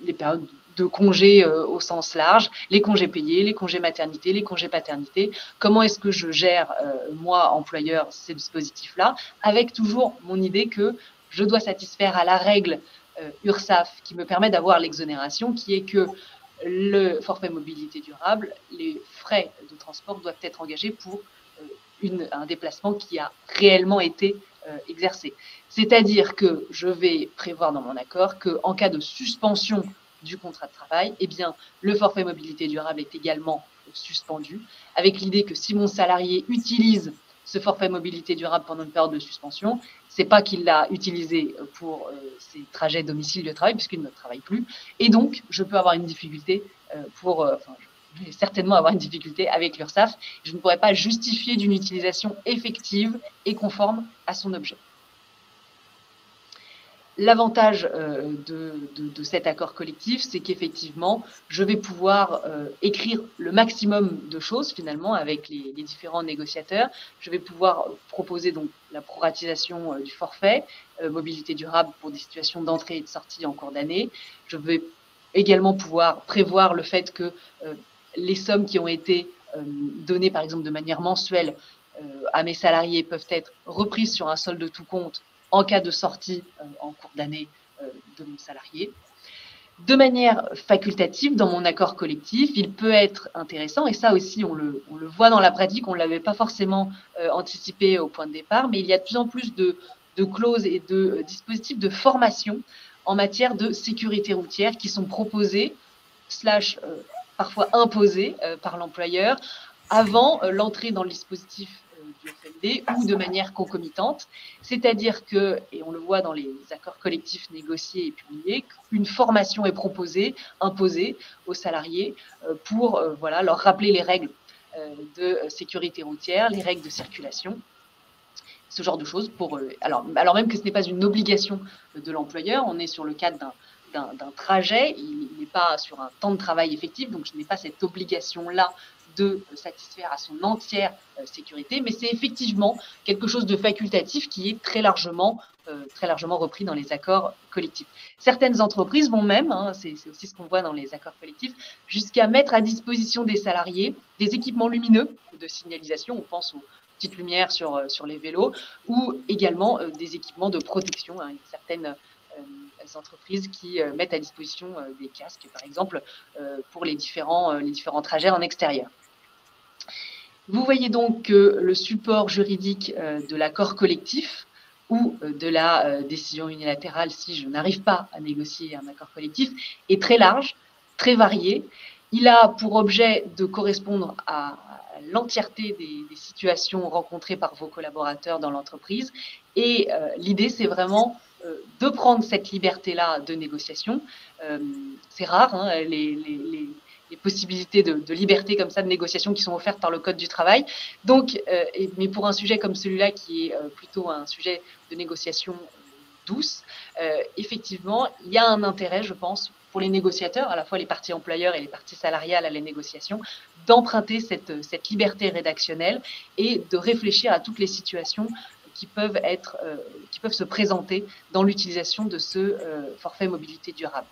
les périodes de congés au sens large, les congés payés, les congés maternité, les congés paternité. Comment est-ce que je gère, moi, employeur, ces dispositifs-là, avec toujours mon idée que je dois satisfaire à la règle URSSAF qui me permet d'avoir l'exonération, qui est que le forfait mobilité durable, les frais de transport doivent être engagés pour un déplacement qui a réellement été exercé. C'est-à-dire que je vais prévoir dans mon accord qu'en cas de suspension du contrat de travail, eh bien, le forfait mobilité durable est également suspendu, avec l'idée que si mon salarié utilise ce forfait mobilité durable pendant une période de suspension, c'est pas qu'il l'a utilisé pour ses trajets domicile de travail, puisqu'il ne travaille plus. Et donc, je peux avoir une difficulté je vais certainement avoir une difficulté avec l'URSSAF. Je ne pourrais pas justifier d'une utilisation effective et conforme à son objet. L'avantage de cet accord collectif, c'est qu'effectivement, je vais pouvoir écrire le maximum de choses finalement avec les différents négociateurs. Je vais pouvoir proposer donc la proratisation du forfait, mobilité durable pour des situations d'entrée et de sortie en cours d'année. Je vais également pouvoir prévoir le fait que les sommes qui ont été données par exemple de manière mensuelle à mes salariés peuvent être reprises sur un solde de tout compte en cas de sortie en cours d'année de mon salarié. De manière facultative, dans mon accord collectif, il peut être intéressant, et ça aussi on le voit dans la pratique, on ne l'avait pas forcément anticipé au point de départ, mais il y a de plus en plus de clauses et de dispositifs de formation en matière de sécurité routière qui sont proposés, parfois imposés par l'employeur, avant l'entrée dans le dispositif du FMD ou de manière concomitante, c'est-à-dire que, et on le voit dans les accords collectifs négociés et publiés, une formation est proposée, imposée aux salariés pour leur rappeler les règles de sécurité routière, les règles de circulation, ce genre de choses, alors même que ce n'est pas une obligation de l'employeur, on est sur le cadre d'un trajet, il n'est pas sur un temps de travail effectif, donc je n'ai pas cette obligation-là de satisfaire à son entière sécurité, mais c'est effectivement quelque chose de facultatif qui est très largement très largement repris dans les accords collectifs. Certaines entreprises vont même, c'est aussi ce qu'on voit dans les accords collectifs, jusqu'à mettre à disposition des salariés des équipements lumineux de signalisation, on pense aux petites lumières sur les vélos, ou également des équipements de protection. Il y a certaines entreprises qui mettent à disposition des casques, par exemple, pour les différents trajets en extérieur. Vous voyez donc que le support juridique de l'accord collectif ou de la décision unilatérale, si je n'arrive pas à négocier un accord collectif, est très large, très varié. Il a pour objet de correspondre à l'entièreté des situations rencontrées par vos collaborateurs dans l'entreprise. Et l'idée, c'est vraiment de prendre cette liberté-là de négociation. C'est rare, les possibilités de liberté comme ça, de négociation qui sont offertes par le Code du travail. Donc, mais pour un sujet comme celui-là, qui est plutôt un sujet de négociation douce, effectivement, il y a un intérêt, je pense, pour les négociateurs, à la fois les parties employeurs et les parties salariales à la négociation, d'emprunter cette liberté rédactionnelle et de réfléchir à toutes les situations qui peuvent se présenter dans l'utilisation de ce forfait mobilité durable.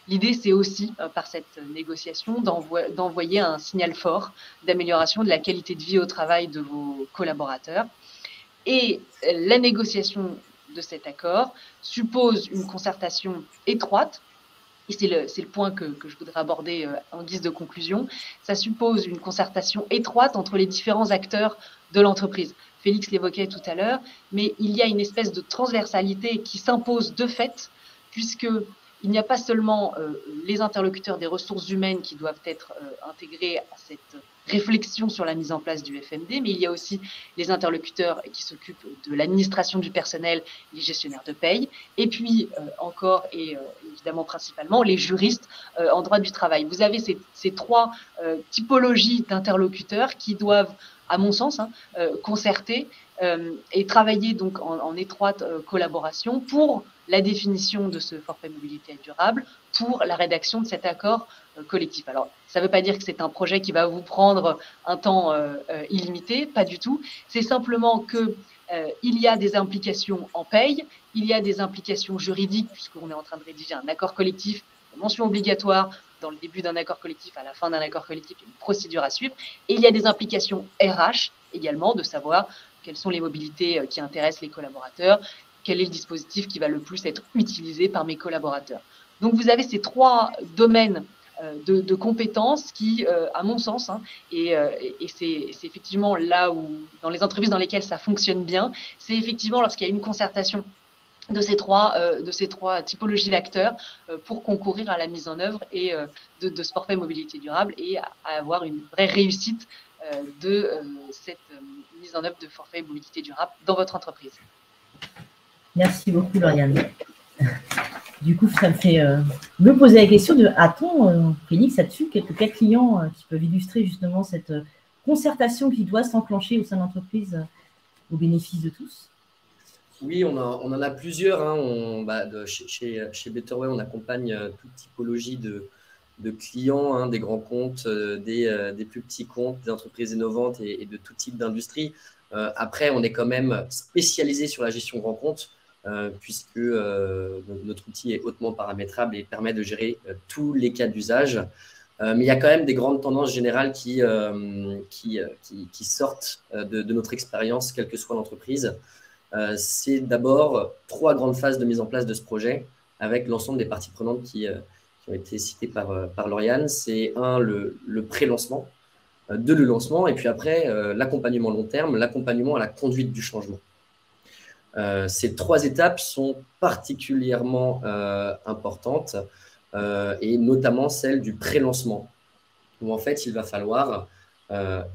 L'idée, c'est aussi, par cette négociation, d'envoyer un signal fort d'amélioration de la qualité de vie au travail de vos collaborateurs. Et la négociation de cet accord suppose une concertation étroite, et c'est le point que je voudrais aborder en guise de conclusion. Ça suppose une concertation étroite entre les différents acteurs de l'entreprise. Félix l'évoquait tout à l'heure, mais il y a une espèce de transversalité qui s'impose de fait, puisqu'il n'y a pas seulement les interlocuteurs des ressources humaines qui doivent être intégrés à cette réflexion sur la mise en place du FMD, mais il y a aussi les interlocuteurs qui s'occupent de l'administration du personnel, les gestionnaires de paye, et puis encore et évidemment principalement les juristes en droit du travail. Vous avez ces trois typologies d'interlocuteurs qui doivent, à mon sens, concerter et travailler donc en étroite collaboration pour la définition de ce forfait mobilité durable, pour la rédaction de cet accord collectif. Alors, ça ne veut pas dire que c'est un projet qui va vous prendre un temps illimité, pas du tout. C'est simplement que il y a des implications en paye, il y a des implications juridiques, puisqu'on est en train de rédiger un accord collectif, une mention obligatoire dans le début d'un accord collectif, à la fin d'un accord collectif, une procédure à suivre. Et il y a des implications RH également, de savoir quelles sont les mobilités qui intéressent les collaborateurs, quel est le dispositif qui va le plus être utilisé par mes collaborateurs. Donc, vous avez ces trois domaines de compétences qui, à mon sens, et c'est effectivement là où, dans les entreprises dans lesquelles ça fonctionne bien, c'est effectivement lorsqu'il y a une concertation de ces trois typologies d'acteurs pour concourir à la mise en œuvre et de ce forfait mobilité durable et à avoir une vraie réussite de cette mise en œuvre de forfait mobilité durable dans votre entreprise. Merci beaucoup, Lauriane. Du coup, ça me fait me poser la question de, a-t-on, Félix, là-dessus, quelques cas clients qui peuvent illustrer justement cette concertation qui doit s'enclencher au sein de l'entreprise au bénéfice de tous? Oui, on en a plusieurs. Chez Betterway, on accompagne toute typologie de clients, des grands comptes, des plus petits comptes, des entreprises innovantes et de tout type d'industrie. Après, on est quand même spécialisé sur la gestion grand compte, puisque notre outil est hautement paramétrable et permet de gérer tous les cas d'usage. Mais il y a quand même des grandes tendances générales qui sortent de notre expérience, quelle que soit l'entreprise. C'est d'abord 3 grandes phases de mise en place de ce projet avec l'ensemble des parties prenantes qui ont été citées par Lauriane. C'est le pré-lancement, 2 le lancement et puis après l'accompagnement long terme, l'accompagnement à la conduite du changement. Ces 3 étapes sont particulièrement importantes et notamment celle du pré-lancement où en fait il va falloir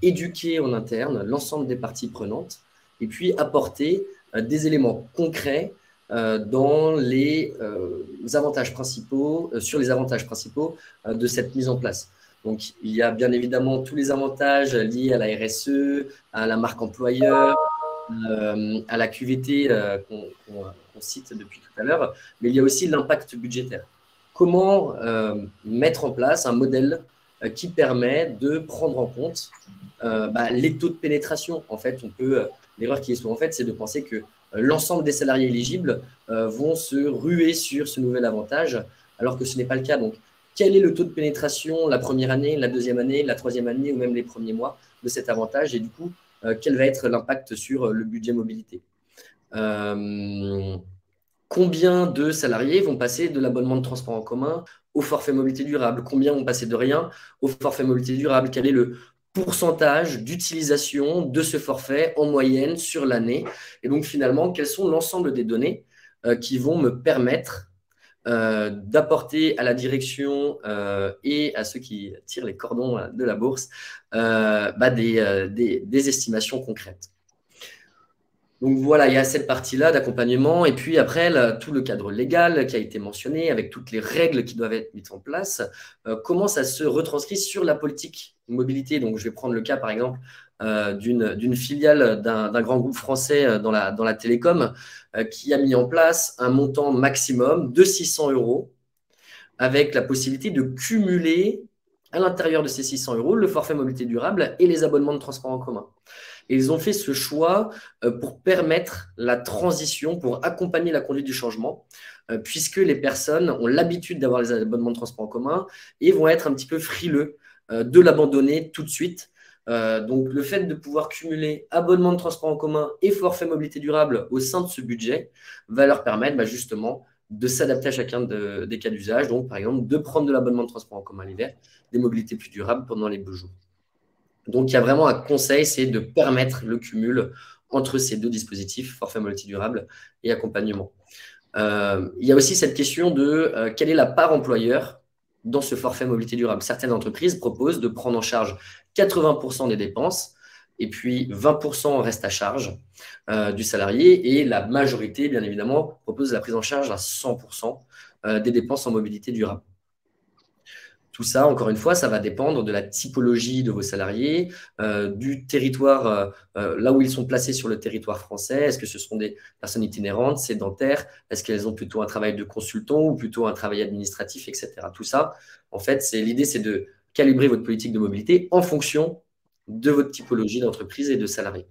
éduquer en interne l'ensemble des parties prenantes et puis apporter des éléments concrets dans les avantages principaux, sur les avantages principaux de cette mise en place. Donc, il y a bien évidemment tous les avantages liés à la RSE, à la marque employeur, à la QVT qu'on cite depuis tout à l'heure, mais il y a aussi l'impact budgétaire. Comment mettre en place un modèle qui permet de prendre en compte les taux de pénétration. En fait, l'erreur qui est souvent faite, c'est de penser que l'ensemble des salariés éligibles vont se ruer sur ce nouvel avantage, alors que ce n'est pas le cas. Donc, quel est le taux de pénétration la première année, la deuxième année, la troisième année ou même les premiers mois de cet avantage, et du coup, quel va être l'impact sur le budget mobilité? Combien de salariés vont passer de l'abonnement de transport en commun au forfait mobilité durable? Combien vont passer de rien au forfait mobilité durable? Quel est le pourcentage d'utilisation de ce forfait en moyenne sur l'année? Et donc finalement, quels sont l'ensemble des données qui vont me permettre d'apporter à la direction et à ceux qui tirent les cordons de la bourse des estimations concrètes. Donc voilà, il y a cette partie-là d'accompagnement. Et puis après, tout le cadre légal qui a été mentionné, avec toutes les règles qui doivent être mises en place, comment ça se retranscrit sur la politique mobilité. Donc je vais prendre le cas, par exemple, d'une filiale d'un grand groupe français dans la télécom qui a mis en place un montant maximum de 600 € avec la possibilité de cumuler à l'intérieur de ces 600 € le forfait mobilité durable et les abonnements de transport en commun. Et ils ont fait ce choix pour permettre la transition, pour accompagner la conduite du changement, puisque les personnes ont l'habitude d'avoir les abonnements de transport en commun et vont être un petit peu frileux de l'abandonner tout de suite. Donc, le fait de pouvoir cumuler abonnement de transport en commun et forfait mobilité durable au sein de ce budget va leur permettre justement de s'adapter à chacun des cas d'usage. Donc, par exemple, de prendre de l'abonnement de transport en commun l'hiver, des mobilités plus durables pendant les beaux jours. Donc, il y a vraiment un conseil, c'est de permettre le cumul entre ces deux dispositifs, forfait mobilité durable et accompagnement. Il y a aussi cette question de quelle est la part employeur dans ce forfait mobilité durable. Certaines entreprises proposent de prendre en charge 80% des dépenses et puis 20% reste à charge du salarié, et la majorité, bien évidemment, propose la prise en charge à 100% des dépenses en mobilité durable. Tout ça, encore une fois, ça va dépendre de la typologie de vos salariés, du territoire, là où ils sont placés sur le territoire français. Est-ce que ce seront des personnes itinérantes, sédentaires? Est-ce qu'elles ont plutôt un travail de consultant ou plutôt un travail administratif, etc. Tout ça, en fait, l'idée, c'est de calibrer votre politique de mobilité en fonction de votre typologie d'entreprise et de salariés.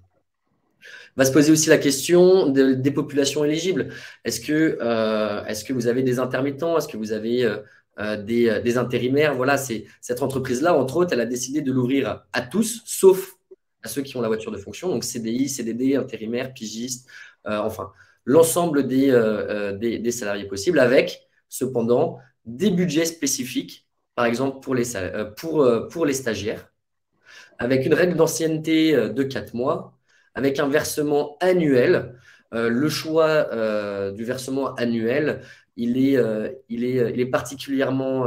Va se poser aussi la question des populations éligibles. Est-ce que vous avez des intermittents? Est-ce que vous avez des intérimaires? Voilà, cette entreprise-là, entre autres, elle a décidé de l'ouvrir à tous, sauf à ceux qui ont la voiture de fonction, donc CDI, CDD, intérimaires, pigistes, enfin, l'ensemble des salariés possibles, avec cependant des budgets spécifiques, par exemple pour les stagiaires, avec une règle d'ancienneté de 4 mois, avec un versement annuel. Le choix du versement annuel, il est particulièrement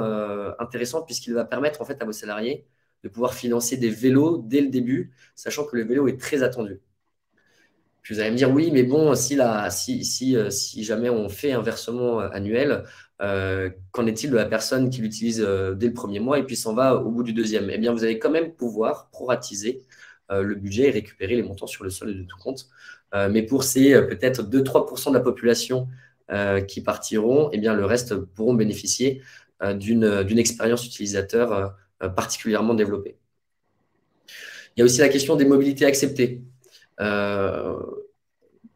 intéressant, puisqu'il va permettre en fait à vos salariés de pouvoir financer des vélos dès le début, sachant que le vélo est très attendu. Puis vous allez me dire, oui, mais bon, si jamais on fait un versement annuel, qu'en est-il de la personne qui l'utilise dès le premier mois et puis s'en va au bout du deuxième? Eh bien, vous allez quand même pouvoir proratiser le budget et récupérer les montants sur le solde de tout compte. Mais pour ces peut-être 2-3% de la population qui partiront, eh bien, le reste pourront bénéficier d'une expérience utilisateur particulièrement développée. Il y a aussi la question des mobilités acceptées.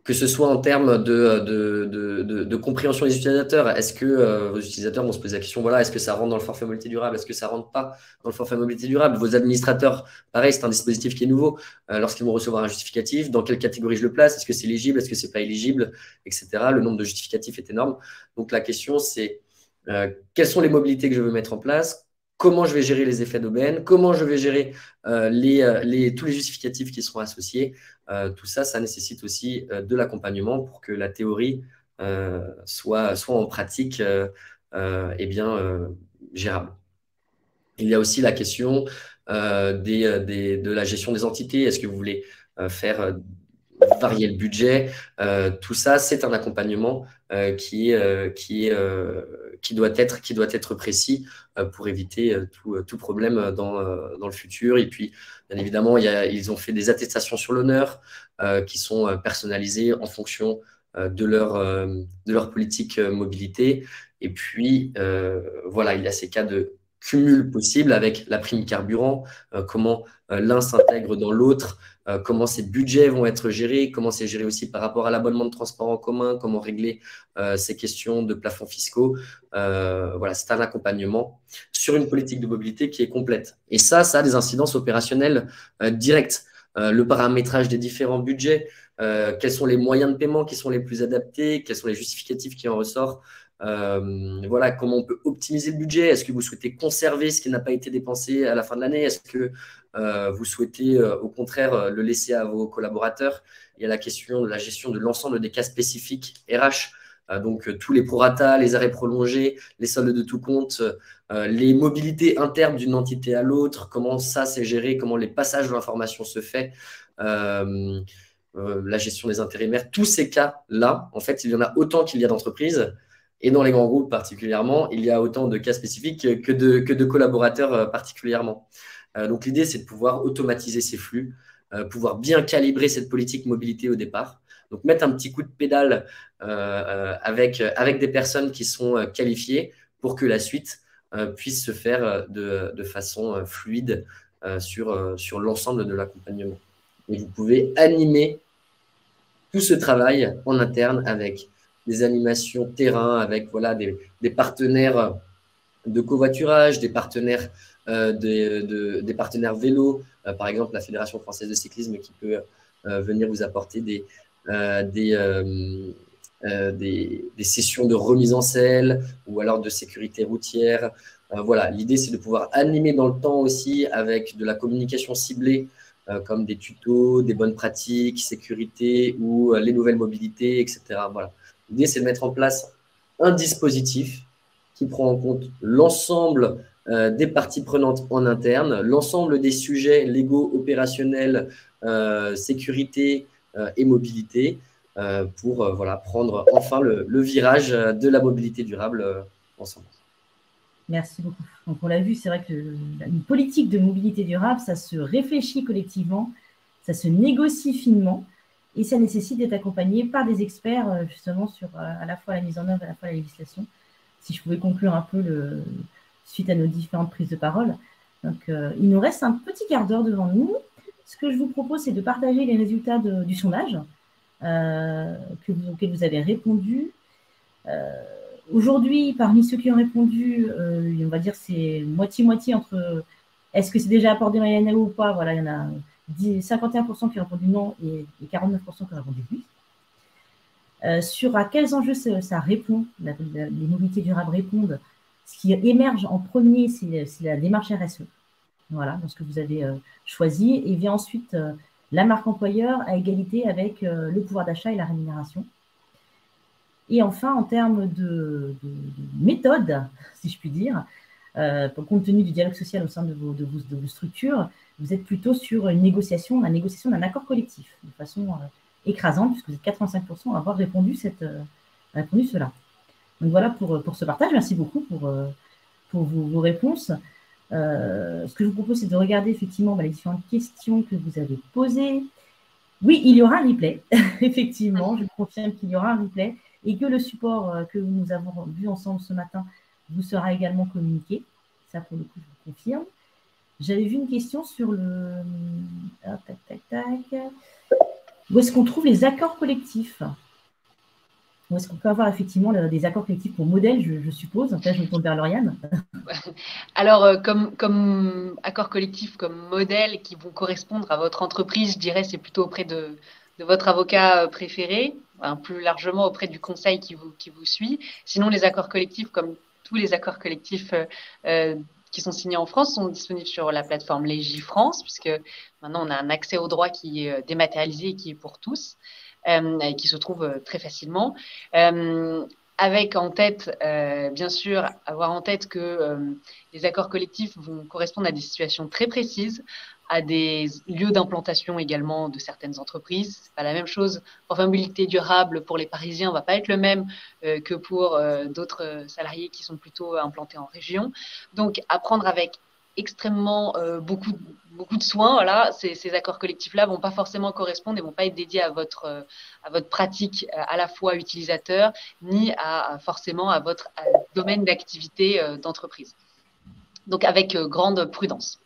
Que ce soit en termes de compréhension des utilisateurs. Est-ce que vos utilisateurs vont se poser la question, voilà, est-ce que ça rentre dans le forfait mobilité durable? Est-ce que ça ne rentre pas dans le forfait mobilité durable? Vos administrateurs, pareil, c'est un dispositif qui est nouveau. Lorsqu'ils vont recevoir un justificatif, dans quelle catégorie je le place? Est-ce que c'est éligible? Est-ce que ce n'est pas éligible? Etc. Le nombre de justificatifs est énorme. Donc, la question, c'est quelles sont les mobilités que je veux mettre en place? Comment je vais gérer les effets d'aubaine? Comment je vais gérer tous les justificatifs qui seront associés? Tout ça, ça nécessite aussi de l'accompagnement pour que la théorie soit en pratique gérable. Il y a aussi la question de la gestion des entités. Est-ce que vous voulez faire varier le budget? Tout ça, c'est un accompagnement qui doit être précis pour éviter tout problème dans le futur. Et puis, bien évidemment, ils ont fait des attestations sur l'honneur qui sont personnalisées en fonction de leur politique mobilité. Et puis, voilà, il y a ces cas de cumul possible avec la prime carburant, comment l'un s'intègre dans l'autre, comment ces budgets vont être gérés, comment c'est géré aussi par rapport à l'abonnement de transport en commun, comment régler ces questions de plafonds fiscaux. Voilà, c'est un accompagnement sur une politique de mobilité qui est complète. Et ça a des incidences opérationnelles directes. Le paramétrage des différents budgets, quels sont les moyens de paiement qui sont les plus adaptés, quels sont les justificatifs qui en ressortent. Voilà, comment on peut optimiser le budget. Est-ce que vous souhaitez conserver ce qui n'a pas été dépensé à la fin de l'année? Est-ce que vous souhaitez au contraire le laisser à vos collaborateurs? Il y a la question de la gestion de l'ensemble des cas spécifiques RH, donc tous les prorata, les arrêts prolongés, les soldes de tout compte, les mobilités internes d'une entité à l'autre, comment ça c'est géré, comment les passages de l'information se fait, la gestion des intérimaires, tous ces cas-là, en fait, il y en a autant qu'il y a d'entreprises. Et dans les grands groupes particulièrement, il y a autant de cas spécifiques que de collaborateurs particulièrement. Donc l'idée, c'est de pouvoir automatiser ces flux, pouvoir bien calibrer cette politique mobilité au départ. Donc mettre un petit coup de pédale avec des personnes qui sont qualifiées pour que la suite puisse se faire de façon fluide sur l'ensemble de l'accompagnement. Et vous pouvez animer tout ce travail en interne avec des animations terrain, avec voilà, des partenaires de covoiturage, des partenaires, des partenaires vélo, par exemple la Fédération française de cyclisme qui peut venir vous apporter des sessions de remise en selle ou alors de sécurité routière. Voilà, l'idée, c'est de pouvoir animer dans le temps aussi avec de la communication ciblée, comme des tutos, des bonnes pratiques, sécurité ou les nouvelles mobilités, etc. Voilà. L'idée, c'est de mettre en place un dispositif qui prend en compte l'ensemble des parties prenantes en interne, l'ensemble des sujets légaux, opérationnels, sécurité et mobilité, pour voilà, prendre enfin le virage de la mobilité durable ensemble. Merci beaucoup. Donc, on l'a vu, c'est vrai que une politique de mobilité durable, ça se réfléchit collectivement, ça se négocie finement et ça nécessite d'être accompagné par des experts justement sur à la fois la mise en œuvre, à la fois la législation. Si je pouvais conclure un peu suite à nos différentes prises de parole. Donc, il nous reste un petit quart d'heure devant nous. Ce que je vous propose, c'est de partager les résultats du sondage auquel vous avez répondu. Aujourd'hui, parmi ceux qui ont répondu, on va dire c'est moitié-moitié entre est-ce que c'est déjà abordé dans l'INAO ou pas. Voilà, il y en a 51% qui ont répondu non et 49% qui ont répondu oui. Sur à quels enjeux ça répond, les mobilités durables répondent. Ce qui émerge en premier, c'est la démarche RSE. Voilà, donc ce que vous avez choisi. Et vient ensuite la marque employeur à égalité avec le pouvoir d'achat et la rémunération. Et enfin, en termes de méthode, si je puis dire, compte tenu du dialogue social au sein de vos structures, vous êtes plutôt sur la négociation d'un accord collectif, de façon écrasante, puisque vous êtes 85% à avoir répondu cela. Donc voilà pour ce partage. Merci beaucoup pour vos réponses. Ce que je vous propose, c'est de regarder effectivement les différentes questions que vous avez posées. Oui, il y aura un replay, effectivement. Je confirme qu'il y aura un replay et que le support que nous avons vu ensemble ce matin vous sera également communiqué. Ça, pour le coup, je vous confirme. J'avais vu une question sur le… Où est-ce qu'on trouve les accords collectifs? Où est-ce qu'on peut avoir effectivement des accords collectifs pour modèle, je suppose? Là, je me tourne vers Lauriane. Alors, comme accords collectifs, comme modèle qui vont correspondre à votre entreprise, je dirais c'est plutôt auprès de votre avocat préféré, plus largement auprès du conseil qui vous suit. Sinon, les accords collectifs, comme tous les accords collectifs qui sont signés en France, sont disponibles sur la plateforme Légifrance, puisque maintenant on a un accès au droit qui est dématérialisé et qui est pour tous, et qui se trouve très facilement. Avec en tête, bien sûr, avoir en tête que les accords collectifs vont correspondre à des situations très précises, à des lieux d'implantation également de certaines entreprises. C'est pas la même chose. Enfin, mobilité durable pour les Parisiens va pas être le même que pour d'autres salariés qui sont plutôt implantés en région. Donc, à prendre avec extrêmement beaucoup de soins. Voilà, ces accords collectifs-là vont pas forcément correspondre et vont pas être dédiés à votre pratique à la fois utilisateur ni forcément à votre domaine d'activité d'entreprise. Donc, avec grande prudence.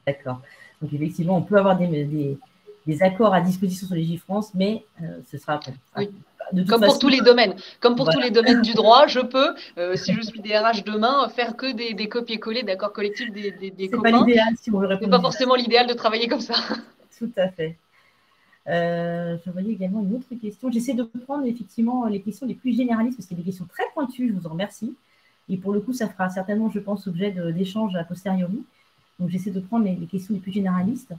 D'accord. Donc, effectivement, on peut avoir des accords à disposition sur Légifrance, mais ce sera après. Oui. De toute Comme façon, pour tous les domaines. Comme pour voilà. tous les domaines du droit, je peux, si je suis DRH demain, faire que des copier-coller d'accords collectifs des C'est copains. pas l'idéal si on veut C'est répondre. pas forcément l'idéal de travailler comme ça. Tout à fait. Je voyais également une autre question. J'essaie de prendre effectivement les questions les plus généralistes, parce qu'il y a des questions très pointues, je vous en remercie. Et pour le coup, ça fera certainement, je pense, objet d'échanges a posteriori. Donc, j'essaie de prendre les questions les plus généralistes.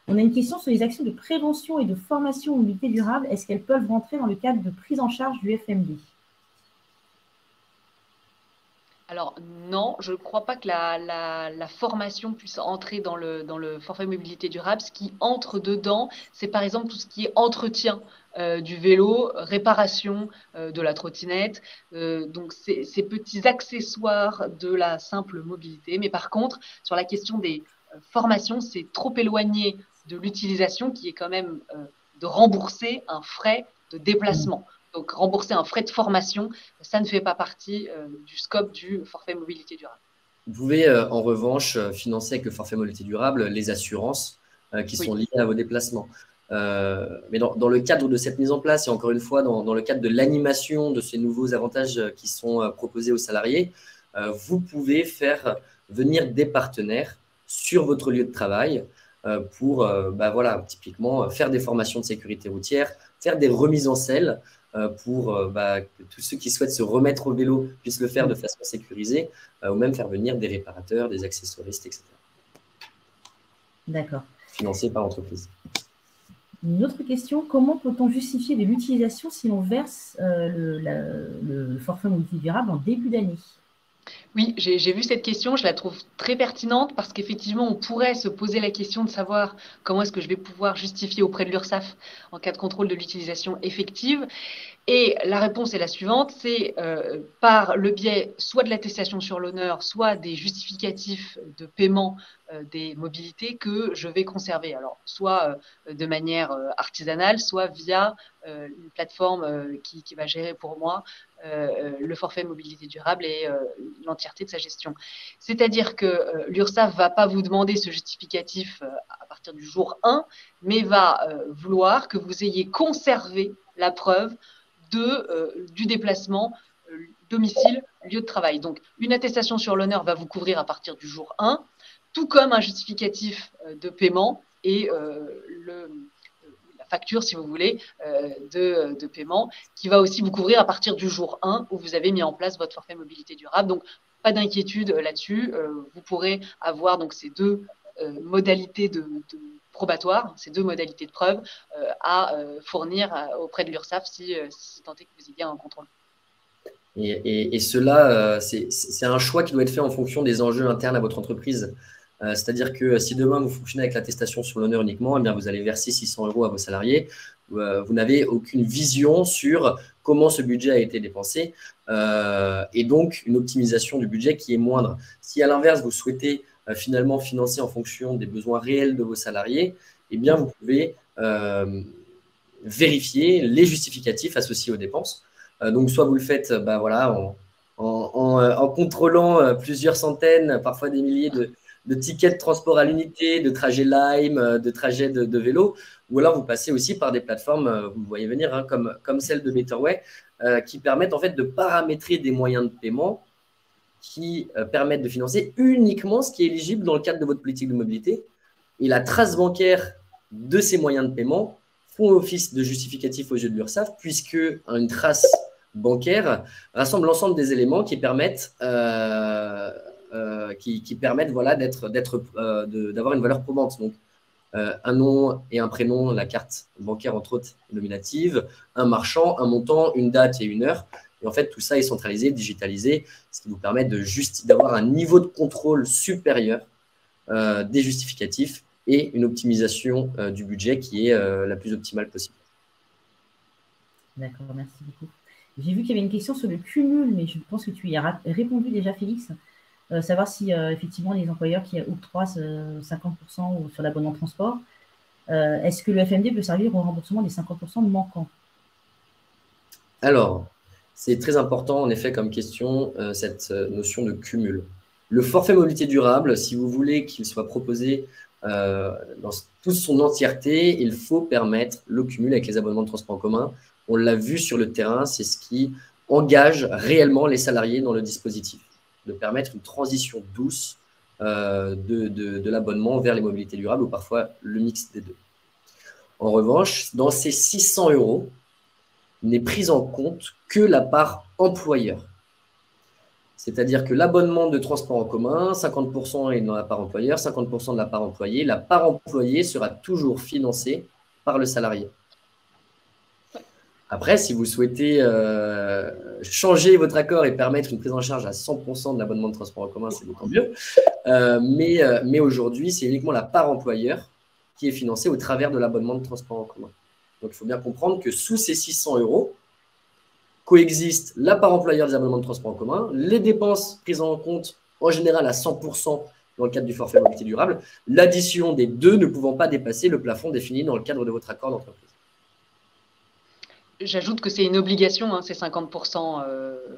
On a une question sur les actions de prévention et de formation aux mobilités durables. Est-ce qu'elles peuvent rentrer dans le cadre de prise en charge du FMD? Alors non, je ne crois pas que la formation puisse entrer dans le forfait mobilité durable. Ce qui entre dedans, c'est par exemple tout ce qui est entretien du vélo, réparation de la trottinette, donc ces petits accessoires de la simple mobilité. Mais par contre, sur la question des formations, c'est trop éloigné de l'utilisation qui est quand même de rembourser un frais de déplacement. Donc, rembourser un frais de formation, ça ne fait pas partie du scope du forfait mobilité durable. Vous pouvez en revanche financer avec le forfait mobilité durable les assurances qui sont liées à vos déplacements. Mais dans le cadre de cette mise en place, et encore une fois, dans le cadre de l'animation de ces nouveaux avantages qui sont proposés aux salariés, vous pouvez faire venir des partenaires sur votre lieu de travail pour voilà, typiquement faire des formations de sécurité routière, faire des remises en selle pour que tous ceux qui souhaitent se remettre au vélo puissent le faire de façon sécurisée, ou même faire venir des réparateurs, des accessoristes, etc. D'accord. Financés par l'entreprise. Une autre question, comment peut-on justifier de l'utilisation si l'on verse le forfait mobilité durable en début d'année? Oui, j'ai vu cette question, je la trouve très pertinente parce qu'effectivement, on pourrait se poser la question de savoir comment est-ce que je vais pouvoir justifier auprès de l'URSSAF en cas de contrôle de l'utilisation effective. Et la réponse est la suivante, c'est par le biais soit de l'attestation sur l'honneur, soit des justificatifs de paiement des mobilités que je vais conserver. Alors, soit de manière artisanale, soit via une plateforme qui va gérer pour moi le forfait mobilité durable et l'entièreté de sa gestion. C'est-à-dire que l'URSSAF ne va pas vous demander ce justificatif à partir du jour 1, mais va vouloir que vous ayez conservé la preuve du déplacement domicile, lieu de travail. Donc, une attestation sur l'honneur va vous couvrir à partir du jour 1, tout comme un justificatif de paiement et la facture, si vous voulez, de paiement, qui va aussi vous couvrir à partir du jour 1 où vous avez mis en place votre forfait mobilité durable. Donc, pas d'inquiétude là-dessus. Vous pourrez avoir donc ces deux modalités probatoires, ces deux modalités de preuve à fournir auprès de l'URSSAF si tant est que vous ayez un contrôle. Et cela, c'est un choix qui doit être fait en fonction des enjeux internes à votre entreprise. C'est-à-dire que si demain vous fonctionnez avec l'attestation sur l'honneur uniquement, eh bien vous allez verser 600 € à vos salariés. Vous n'avez aucune vision sur comment ce budget a été dépensé et donc une optimisation du budget qui est moindre. Si à l'inverse, vous souhaitez finalement financer en fonction des besoins réels de vos salariés, eh bien vous pouvez vérifier les justificatifs associés aux dépenses. Donc soit vous le faites voilà, en contrôlant plusieurs centaines, parfois des milliers de tickets de transport à l'unité, de trajets Lime, de trajets de vélo, ou alors vous passez aussi par des plateformes, vous voyez venir, hein, comme celle de Betterway, qui permettent en fait de paramétrer des moyens de paiement qui permettent de financer uniquement ce qui est éligible dans le cadre de votre politique de mobilité. Et la trace bancaire de ces moyens de paiement font office de justificatif aux yeux de l'URSSAF, puisque une trace bancaire rassemble l'ensemble des éléments qui permettent voilà, d'avoir une valeur probante. Donc, un nom et un prénom, la carte bancaire entre autres nominative, un marchand, un montant, une date et une heure. Et en fait, tout ça est centralisé, digitalisé, ce qui vous permet d'avoir un niveau de contrôle supérieur des justificatifs et une optimisation du budget qui est la plus optimale possible. D'accord, merci beaucoup. J'ai vu qu'il y avait une question sur le cumul, mais je pense que tu y as répondu déjà, Félix. Savoir si effectivement les employeurs qui octroient 50% sur l'abonnement de transport, est-ce que le FMD peut servir au remboursement des 50% manquants? Alors, c'est très important en effet comme question, cette notion de cumul. Le forfait mobilité durable, si vous voulez qu'il soit proposé dans toute son entièreté, il faut permettre le cumul avec les abonnements de transport en commun. On l'a vu sur le terrain, c'est ce qui engage réellement les salariés dans le dispositif, de permettre une transition douce de l'abonnement vers les mobilités durables ou parfois le mix des deux. En revanche, dans ces 600 € n'est prise en compte que la part employeur. C'est-à-dire que l'abonnement de transport en commun, 50% est dans la part employeur, 50% de la part employée. La part employée sera toujours financée par le salarié. Après, si vous souhaitez changer votre accord et permettre une prise en charge à 100% de l'abonnement de transport en commun, c'est d'autant mieux. Mais aujourd'hui, c'est uniquement la part employeur qui est financée au travers de l'abonnement de transport en commun. Donc, il faut bien comprendre que sous ces 600 € coexistent la part employeur des abonnements de transport en commun, les dépenses prises en compte en général à 100% dans le cadre du forfait mobilité durable, l'addition des deux ne pouvant pas dépasser le plafond défini dans le cadre de votre accord d'entreprise. J'ajoute que c'est une obligation, hein, ces 50%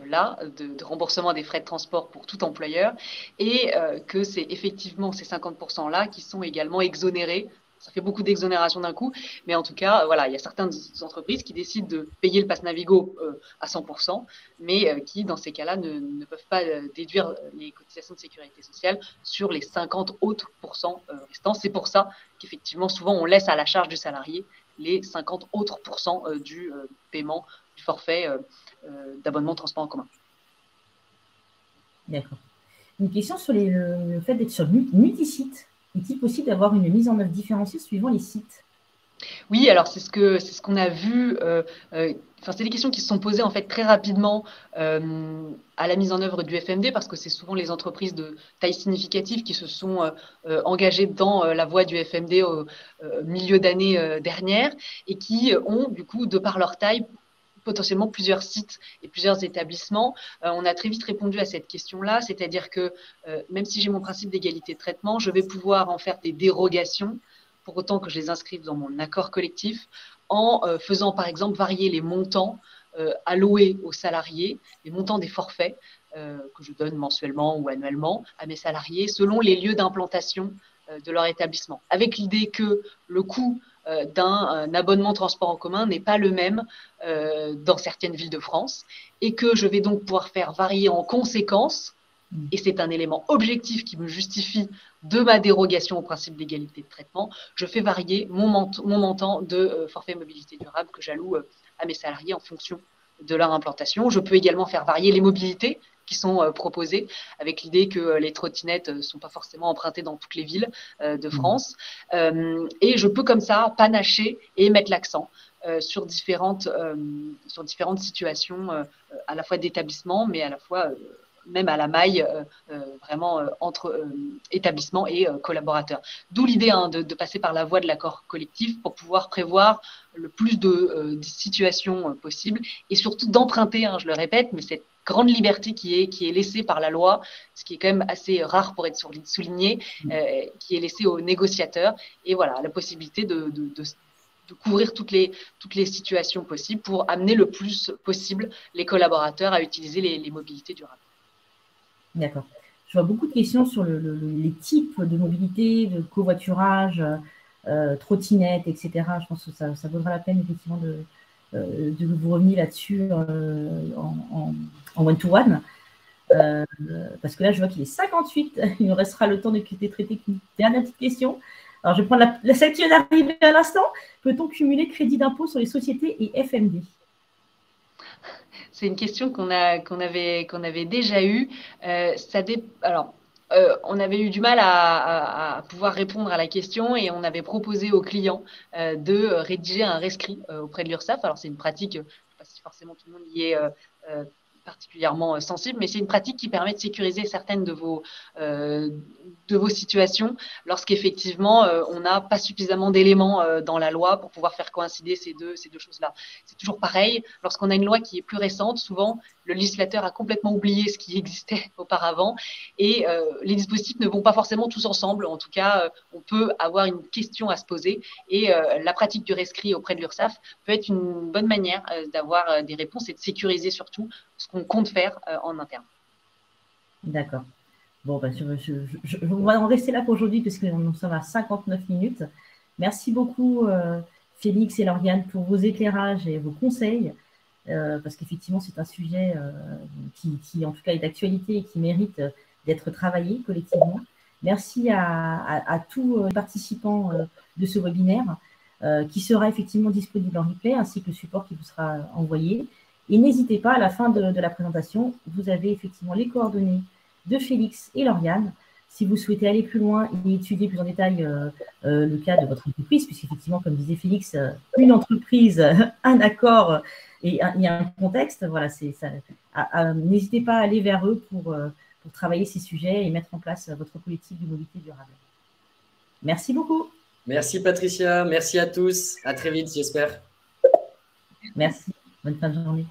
là, de remboursement des frais de transport pour tout employeur, et que c'est effectivement ces 50% là qui sont également exonérés. Ça fait beaucoup d'exonération d'un coup, mais en tout cas, voilà, il y a certaines entreprises qui décident de payer le pass Navigo à 100%, mais qui, dans ces cas-là, ne peuvent pas déduire les cotisations de sécurité sociale sur les 50 autres pourcents restants. C'est pour ça qu'effectivement, souvent, on laisse à la charge du salarié les 50 autres pourcents du paiement du forfait d'abonnement de transport en commun. D'accord. Une question sur le fait d'être sur multi-sites. Est-il possible d'avoir une mise en œuvre différenciée suivant les sites? Oui, alors c'est ce qu'on a vu. C'est des questions qui se sont posées en fait très rapidement à la mise en œuvre du FMD, parce que c'est souvent les entreprises de taille significative qui se sont engagées dans la voie du FMD au milieu d'année dernière, et qui ont du coup, de par leur taille, potentiellement plusieurs sites et plusieurs établissements. On a très vite répondu à cette question-là, c'est-à-dire que même si j'ai mon principe d'égalité de traitement, je vais pouvoir en faire des dérogations, pour autant que je les inscrive dans mon accord collectif, en faisant par exemple varier les montants alloués aux salariés, les montants des forfaits que je donne mensuellement ou annuellement à mes salariés selon les lieux d'implantation de leur établissement, avec l'idée que le coût d'un abonnement transport en commun n'est pas le même dans certaines villes de France, et que je vais donc pouvoir faire varier en conséquence, et c'est un élément objectif qui me justifie de ma dérogation au principe d'égalité de traitement, je fais varier mon montant de forfait mobilité durable que j'alloue à mes salariés en fonction de leur implantation. Je peux également faire varier les mobilités qui sont proposées, avec l'idée que les trottinettes ne sont pas forcément empruntées dans toutes les villes de France. Et je peux comme ça panacher et mettre l'accent sur différentes situations, à la fois d'établissement, mais à la fois même à la maille vraiment entre établissements et collaborateurs. D'où l'idée de passer par la voie de l'accord collectif pour pouvoir prévoir le plus de situations possibles, et surtout d'emprunter, je le répète, mais cette grande liberté qui est laissée par la loi, ce qui est quand même assez rare pour être souligné, qui est laissée aux négociateurs, et voilà, la possibilité de couvrir toutes les situations possibles pour amener le plus possible les collaborateurs à utiliser les mobilités durables. D'accord. Je vois beaucoup de questions sur les types de mobilité, de covoiturage, trottinette, etc. Je pense que ça vaudra la peine effectivement de vous revenir là-dessus en one-to-one. Parce que là, je vois qu'il est 58. Il nous restera le temps de traiter une dernière petite question. Alors, je vais prendre celle qui vient d'arriver à l'instant. Peut-on cumuler crédit d'impôt sur les sociétés et FMD? C'est une question qu'on avait déjà eue. Alors, on avait eu du mal à pouvoir répondre à la question, et on avait proposé aux clients de rédiger un rescrit auprès de l'URSSAF. Alors, c'est une pratique, je ne sais pas si forcément tout le monde y est particulièrement sensible, mais c'est une pratique qui permet de sécuriser certaines de vos situations lorsqu'effectivement on n'a pas suffisamment d'éléments dans la loi pour pouvoir faire coïncider ces deux choses-là. C'est toujours pareil, lorsqu'on a une loi qui est plus récente, souvent le législateur a complètement oublié ce qui existait auparavant, et les dispositifs ne vont pas forcément tous ensemble. En tout cas, on peut avoir une question à se poser, et la pratique du rescrit auprès de l'URSSAF peut être une bonne manière d'avoir des réponses et de sécuriser surtout ce qu'on compte faire en interne. D'accord. Bon, ben, on va en rester là pour aujourd'hui parce que nous sommes à 59 minutes. Merci beaucoup, Félix et Lauriane, pour vos éclairages et vos conseils, parce qu'effectivement, c'est un sujet qui, en tout cas, est d'actualité et qui mérite d'être travaillé collectivement. Merci à tous les participants de ce webinaire, qui sera effectivement disponible en replay, ainsi que le support qui vous sera envoyé. Et n'hésitez pas, à la fin de la présentation, vous avez effectivement les coordonnées de Félix et Lauriane, si vous souhaitez aller plus loin et étudier plus en détail le cas de votre entreprise, puisqu'effectivement, comme disait Félix, une entreprise, un accord et il y a un contexte, voilà, n'hésitez pas à aller vers eux pour travailler ces sujets et mettre en place votre politique de mobilité durable. Merci beaucoup. Merci Patricia, merci à tous. À très vite, j'espère. Merci. Bonne fin de journée.